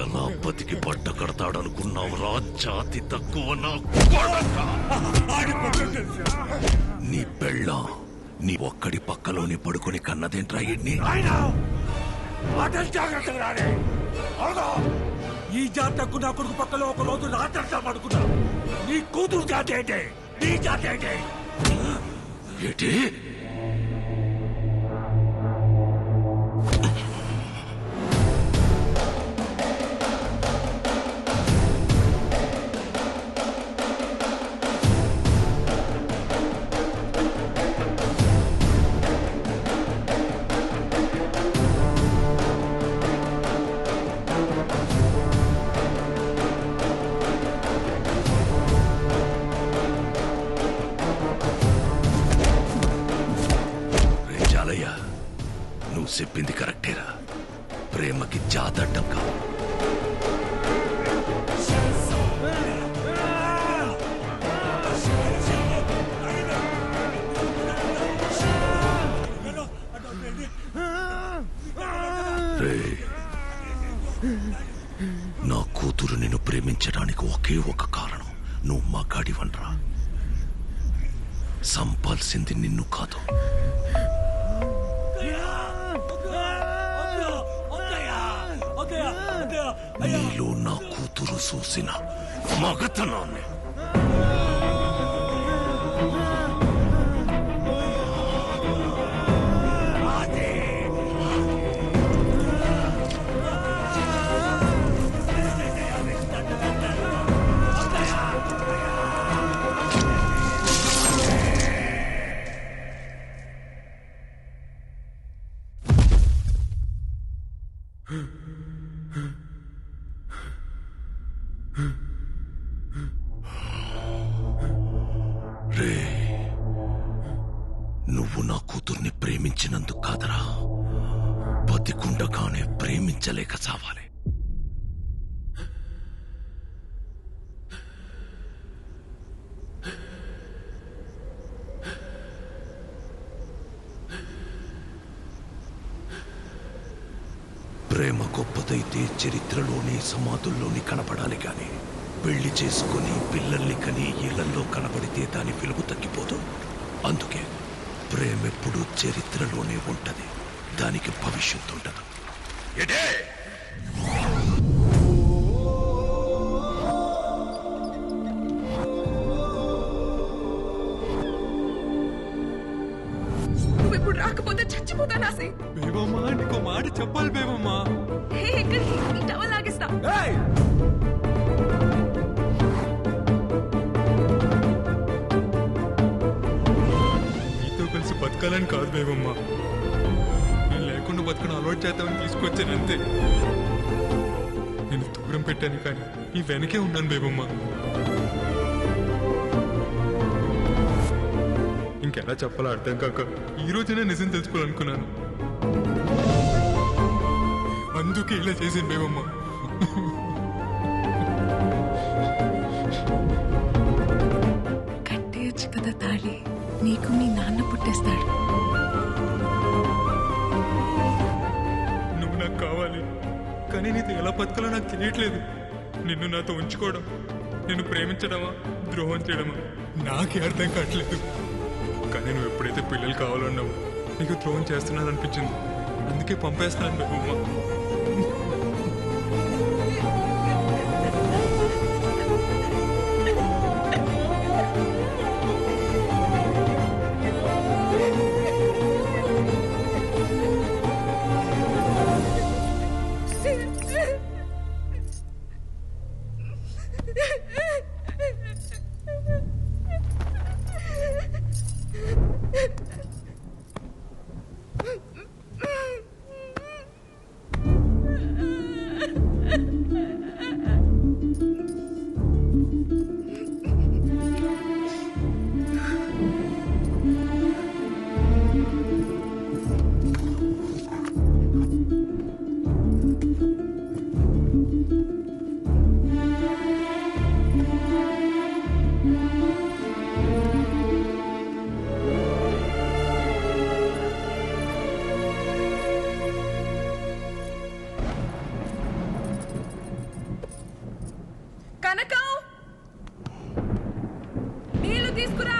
ఎలా బతికి పట్ట కడతాడనుకున్నావు రా జాతి తక్కువ నా కొడకా? నీ పెళ్ళం నీ ఒక్కడి పక్కలోనే పడుకొని కన్నదేంట్రా ఎన్ని? ఈ జాతకు నా కొడుకు పక్కలో ఒక రోజు రాత్రంతా పడుకున్నా. నీ కూతురు జాతి ఏంటి? నీ జాతి ఏంటి? ఏంటి? నువ్వు చెప్పింది కరెక్టేరా. ప్రేమకి జాతడ్డం కాదు. నా కూతురు నిన్ను ప్రేమించడానికి ఒకే ఒక కారణం. నువ్వు మగాడివనరా. సంపాల్సింది నిన్ను కాదు. నీలో నా కూతురు చూసిన మగతనాన్ని. రే, నువ్వు నా కూతుర్ని ప్రేమించినందుకు కాదరా, బతికుండగానే ప్రేమించలేక చావాలి. ప్రేమ గొప్పదైతే చరిత్రలోని సమాధుల్లోని కనపడాలి కానీ పెళ్లి చేసుకుని పిల్లల్ని కని ఇళ్లలో కనబడితే దాని విలువ తగ్గిపోదు. అందుకే ప్రేమ ఎప్పుడు చరిత్రలోనే ఉంటది, దానికి భవిష్యత్తు ఉండదు. ఎటే నువ్వు ఇప్పుడు రాకపోతే చచ్చిపోతాను ఆసి. బేబమ్మా నీకు మాట చెప్పాలి బేబమ్మా. హే ఎక్కడికి? ఈ టవల్ లాగేస్తా. నీతో కలిసి బతకాలని కాదు బేబమ్మా, నేను లేకుండా బతకడం అలవాటు చేద్దామని తీసుకొచ్చాను అంతే. నేను దూరం పెట్టాను కానీ నీ వెనకే ఉన్నాను బేబమ్మా. ఇంకెలా చెప్పాలో అర్థం కాక ఈ రోజునే నిజం తెలుసుకోవాలనుకున్నాను. అందుకే ఇలా చేసింది బేబమ్మా. కట్టేయచ్చు కదా తాళి, నీకు మీ నాన్న పుట్టేస్తాడు. నువ్వు నాకు కావాలి, కానీ నీతో ఎలా బతకాలో నాకు తెలియట్లేదు. నిన్ను నాతో ఉంచుకోవడం, నిన్ను ప్రేమించడమా ద్రోహం చేయడమా నాకే అర్థం కావట్లేదు. కానీ నువ్వు ఎప్పుడైతే పిల్లలు కావాలన్నావు నీకు ద్రోహం చేస్తున్నాను అనిపించింది, అందుకే పంపేస్తున్నాను బేబమ్మా. కనకం, నీళ్లు తీసుకురా.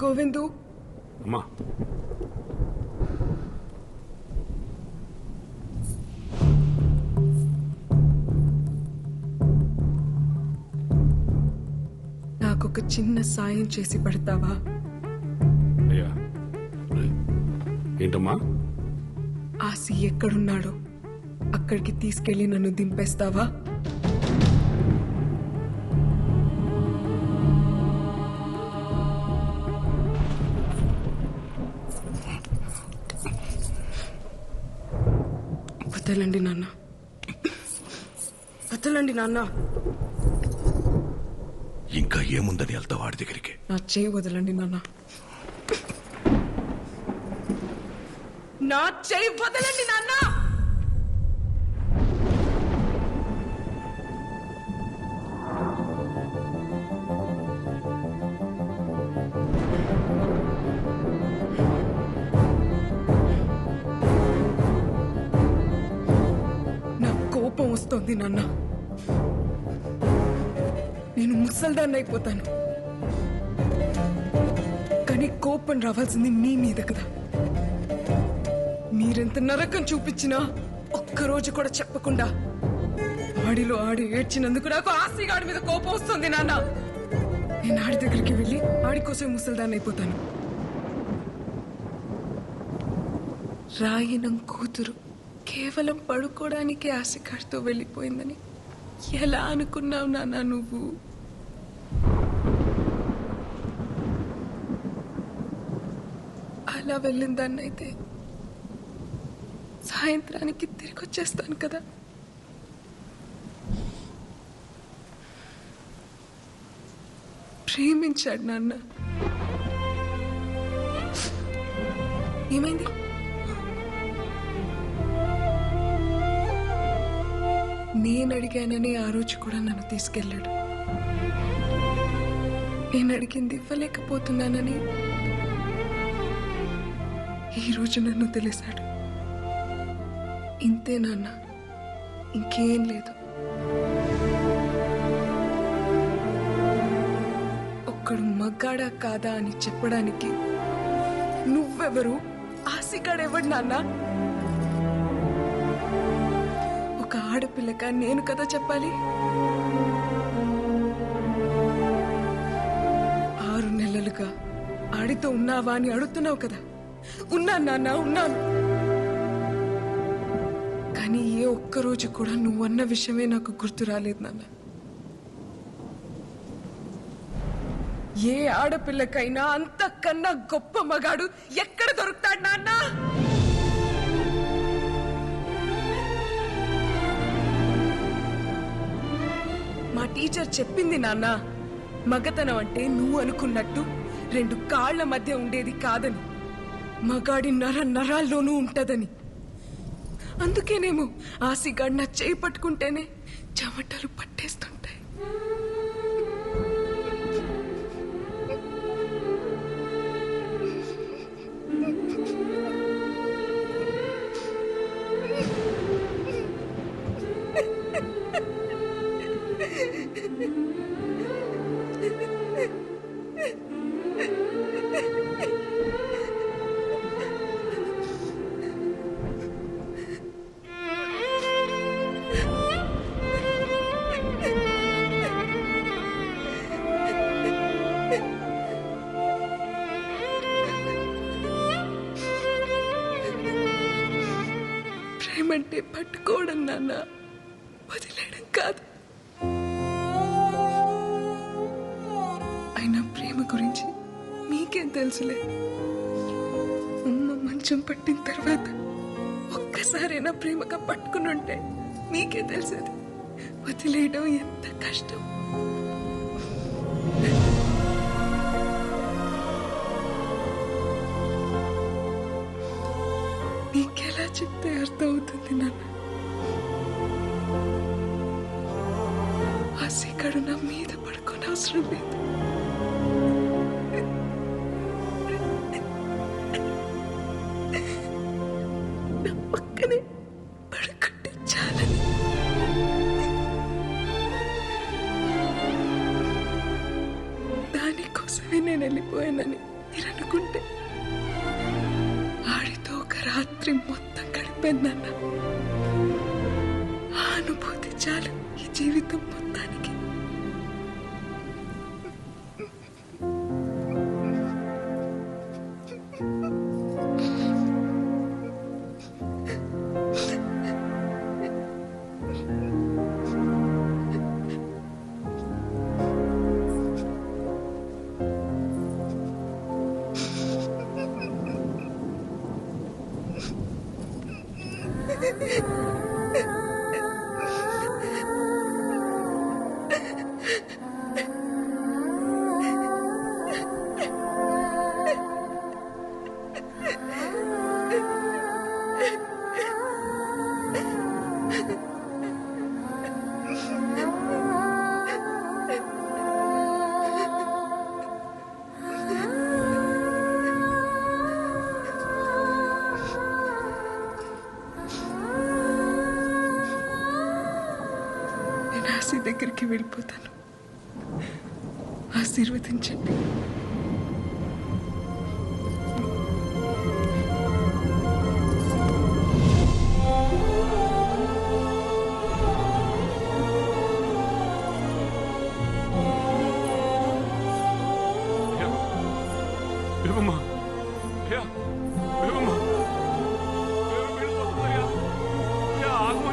గోవిందు, అమ్మా నాకొక చిన్న సాయం చేసి పడతావా? అయ్యా ఏంటమ్మా? ఆసి ఎక్కడున్నాడో అక్కడికి తీసుకెళ్లి నన్ను దింపేస్తావా? వదలండి నాన్న, వదలండి నాన్న. ఇంకా ఏముందని వెళ్తా వాడి దగ్గరికి? నా చేయి వదలండి నాన్న, నా చేయి వదలండి నాన్న. నా కోపం వస్తోంది నాన్న, నేను ముసల్దాన్ని అయిపోతాను. కానీ కోపం రావాల్సింది మీ మీద కదా. మీరెంత నరకం చూపించినా ఒక్కరోజు కూడా చెప్పకుండా ఆడిలో ఆడి ఏడ్చినందుకు నాకు ఆసిగాడి మీద కోపం వస్తుంది నాన్న. నేను ఆడి దగ్గరికి వెళ్ళి ఆడి కోసం ముసల్దాన్ని అయిపోతాను. రాయనం కూతురు కేవలం పడుకోవడానికి ఆశగాడితో వెళ్ళిపోయిందని ఎలా అనుకున్నావు నాన్న నువ్వు? అలా వెళ్ళిందాన్నైతే సాయంత్రానికి తిరిగి వచ్చేస్తాను కదా. ప్రేమించాడు నాన్న. ఏమైంది? నేను అడిగానని ఆ రోజు కూడా నన్ను తీసుకెళ్ళాడు. నేను అడిగింది ఇవ్వలేకపోతున్నానని ఈ రోజు నన్ను తెలిసాడు. ఇంతే నాన్న, ఇంకేం లేదు. ఒక్కడు మగ్గాడా కాదా అని చెప్పడానికి నువ్వెవరు? ఆశగాడెవడు నాన్న? ఒక ఆడపిల్లగా నేను కదా చెప్పాలి. 6 నెలలుగా ఆడితో ఉన్నావా అని అడుగుతున్నావు కదా. ఉన్నాను నాన్న, ఉన్నాను. కానీ ఏ ఒక్కరోజు కూడా నువ్వన్న విషయమే నాకు గుర్తు రాలేదు నాన్న. ఏ ఆడపిల్లకైనా అంతకన్నా గొప్ప మగాడు ఎక్కడ దొరుకుతాడు నాన్న? మా టీచర్ చెప్పింది నాన్న, మగతనం అంటే నువ్వు అనుకున్నట్టు 2 కాళ్ల మధ్య ఉండేది కాదని, మగాడి నరాల్లోనూ ఉంటదని. అందుకేనేమో ఆసిగాడు నా చేయి పట్టుకుంటేనే చెమటలు పట్టేస్తుంటాయి. ప్రేమంటే పట్టుకోవడం నాన్న, వదిలేయడం కాదు. అయినా ప్రేమ గురించి మీకేం తెలుసులే. అమ్మ మంచం పట్టిన తర్వాత ఒక్కసారైనా ప్రేమగా పట్టుకుని ఉంటే మీకే తెలిసేది వదిలేయడం ఎంత కష్టం. నీకెలా చెప్తే అర్థం అవుతుంది నాన్న? ఆశగాడు నా మీద పడుకోని అవసరం లేదు. నా పక్కనే పడుకుంటే చాలని. దానికోసమే నేను వెళ్ళిపోయానని మీరు అనుకుంటే ఆడితో ఒక రాత్రి మొత్తం గడిపాను. ఆ అనుభూతి చాలు ఈ జీవితం మొత్తానికి. ఆశ దగ్గరికి వెళ్ళిపోతాను. ఆశీర్వదించండి.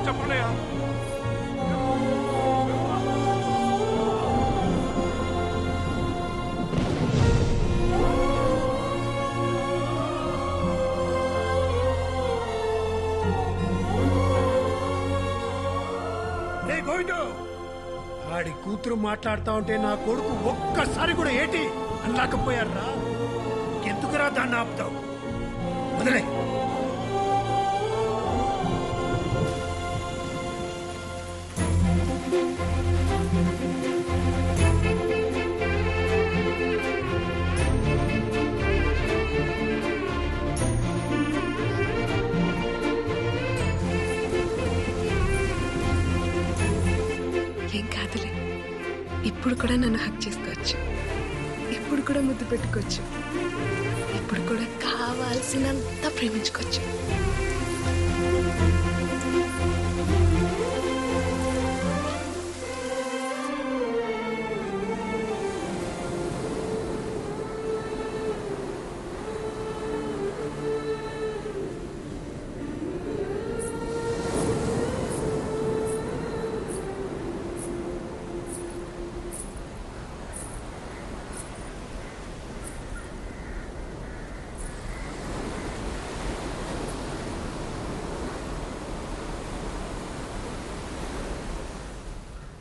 చెప్పండి విండు. ఆడి కూతురు మాట్లాడుతా ఉంటే నా కొడుకు ఒక్కసారి కూడా ఏటి అనలేకపోయారా? ఎందుకురా దాన్ని ఆపుతావు? వదిలే. ఏం కాదులే, ఇప్పుడు కూడా నన్ను హక్ చేసుకోవచ్చు, ఇప్పుడు కూడా ముద్దు పెట్టుకోవచ్చు, ఇప్పుడు కూడా కావాల్సినంత ప్రేమించుకోవచ్చు.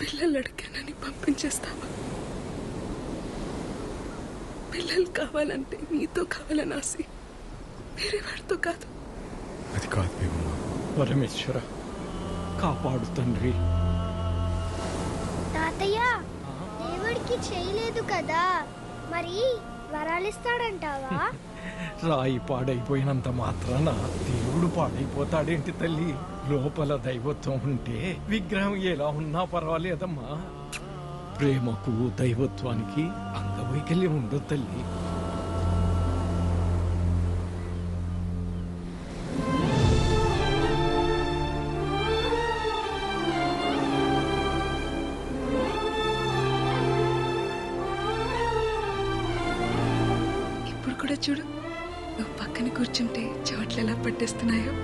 పిల్లలు అడిగానని పంపించేస్తావా? పిల్లలు కావాలంటే నీతో కావాలని ఆశ, వేరే వాడితో కాదు. అది కాదు బేబమ్మ. పరమేశ్వర కాపాడు తండ్రి. తాతయ్య దేవుడికి చేయలేదు కదా, మరి వరాలిస్తాడంటావా? రాయి పాడైపోయినంత మాత్రాన దేవుడు పాడైపోతాడేంటి తల్లి? లోపల దైవత్వం ఉంటే విగ్రహం ఎలా ఉన్నా పర్వాలేదమ్మా. ప్రేమకు దైవత్వానికి అంగవైకల్యం ఉండదు తల్లి. ఇప్పుడు కూడా చూడు, నువ్వు పక్కన కూర్చుంటే చోట్ల ఎలా పట్టేస్తున్నాయో.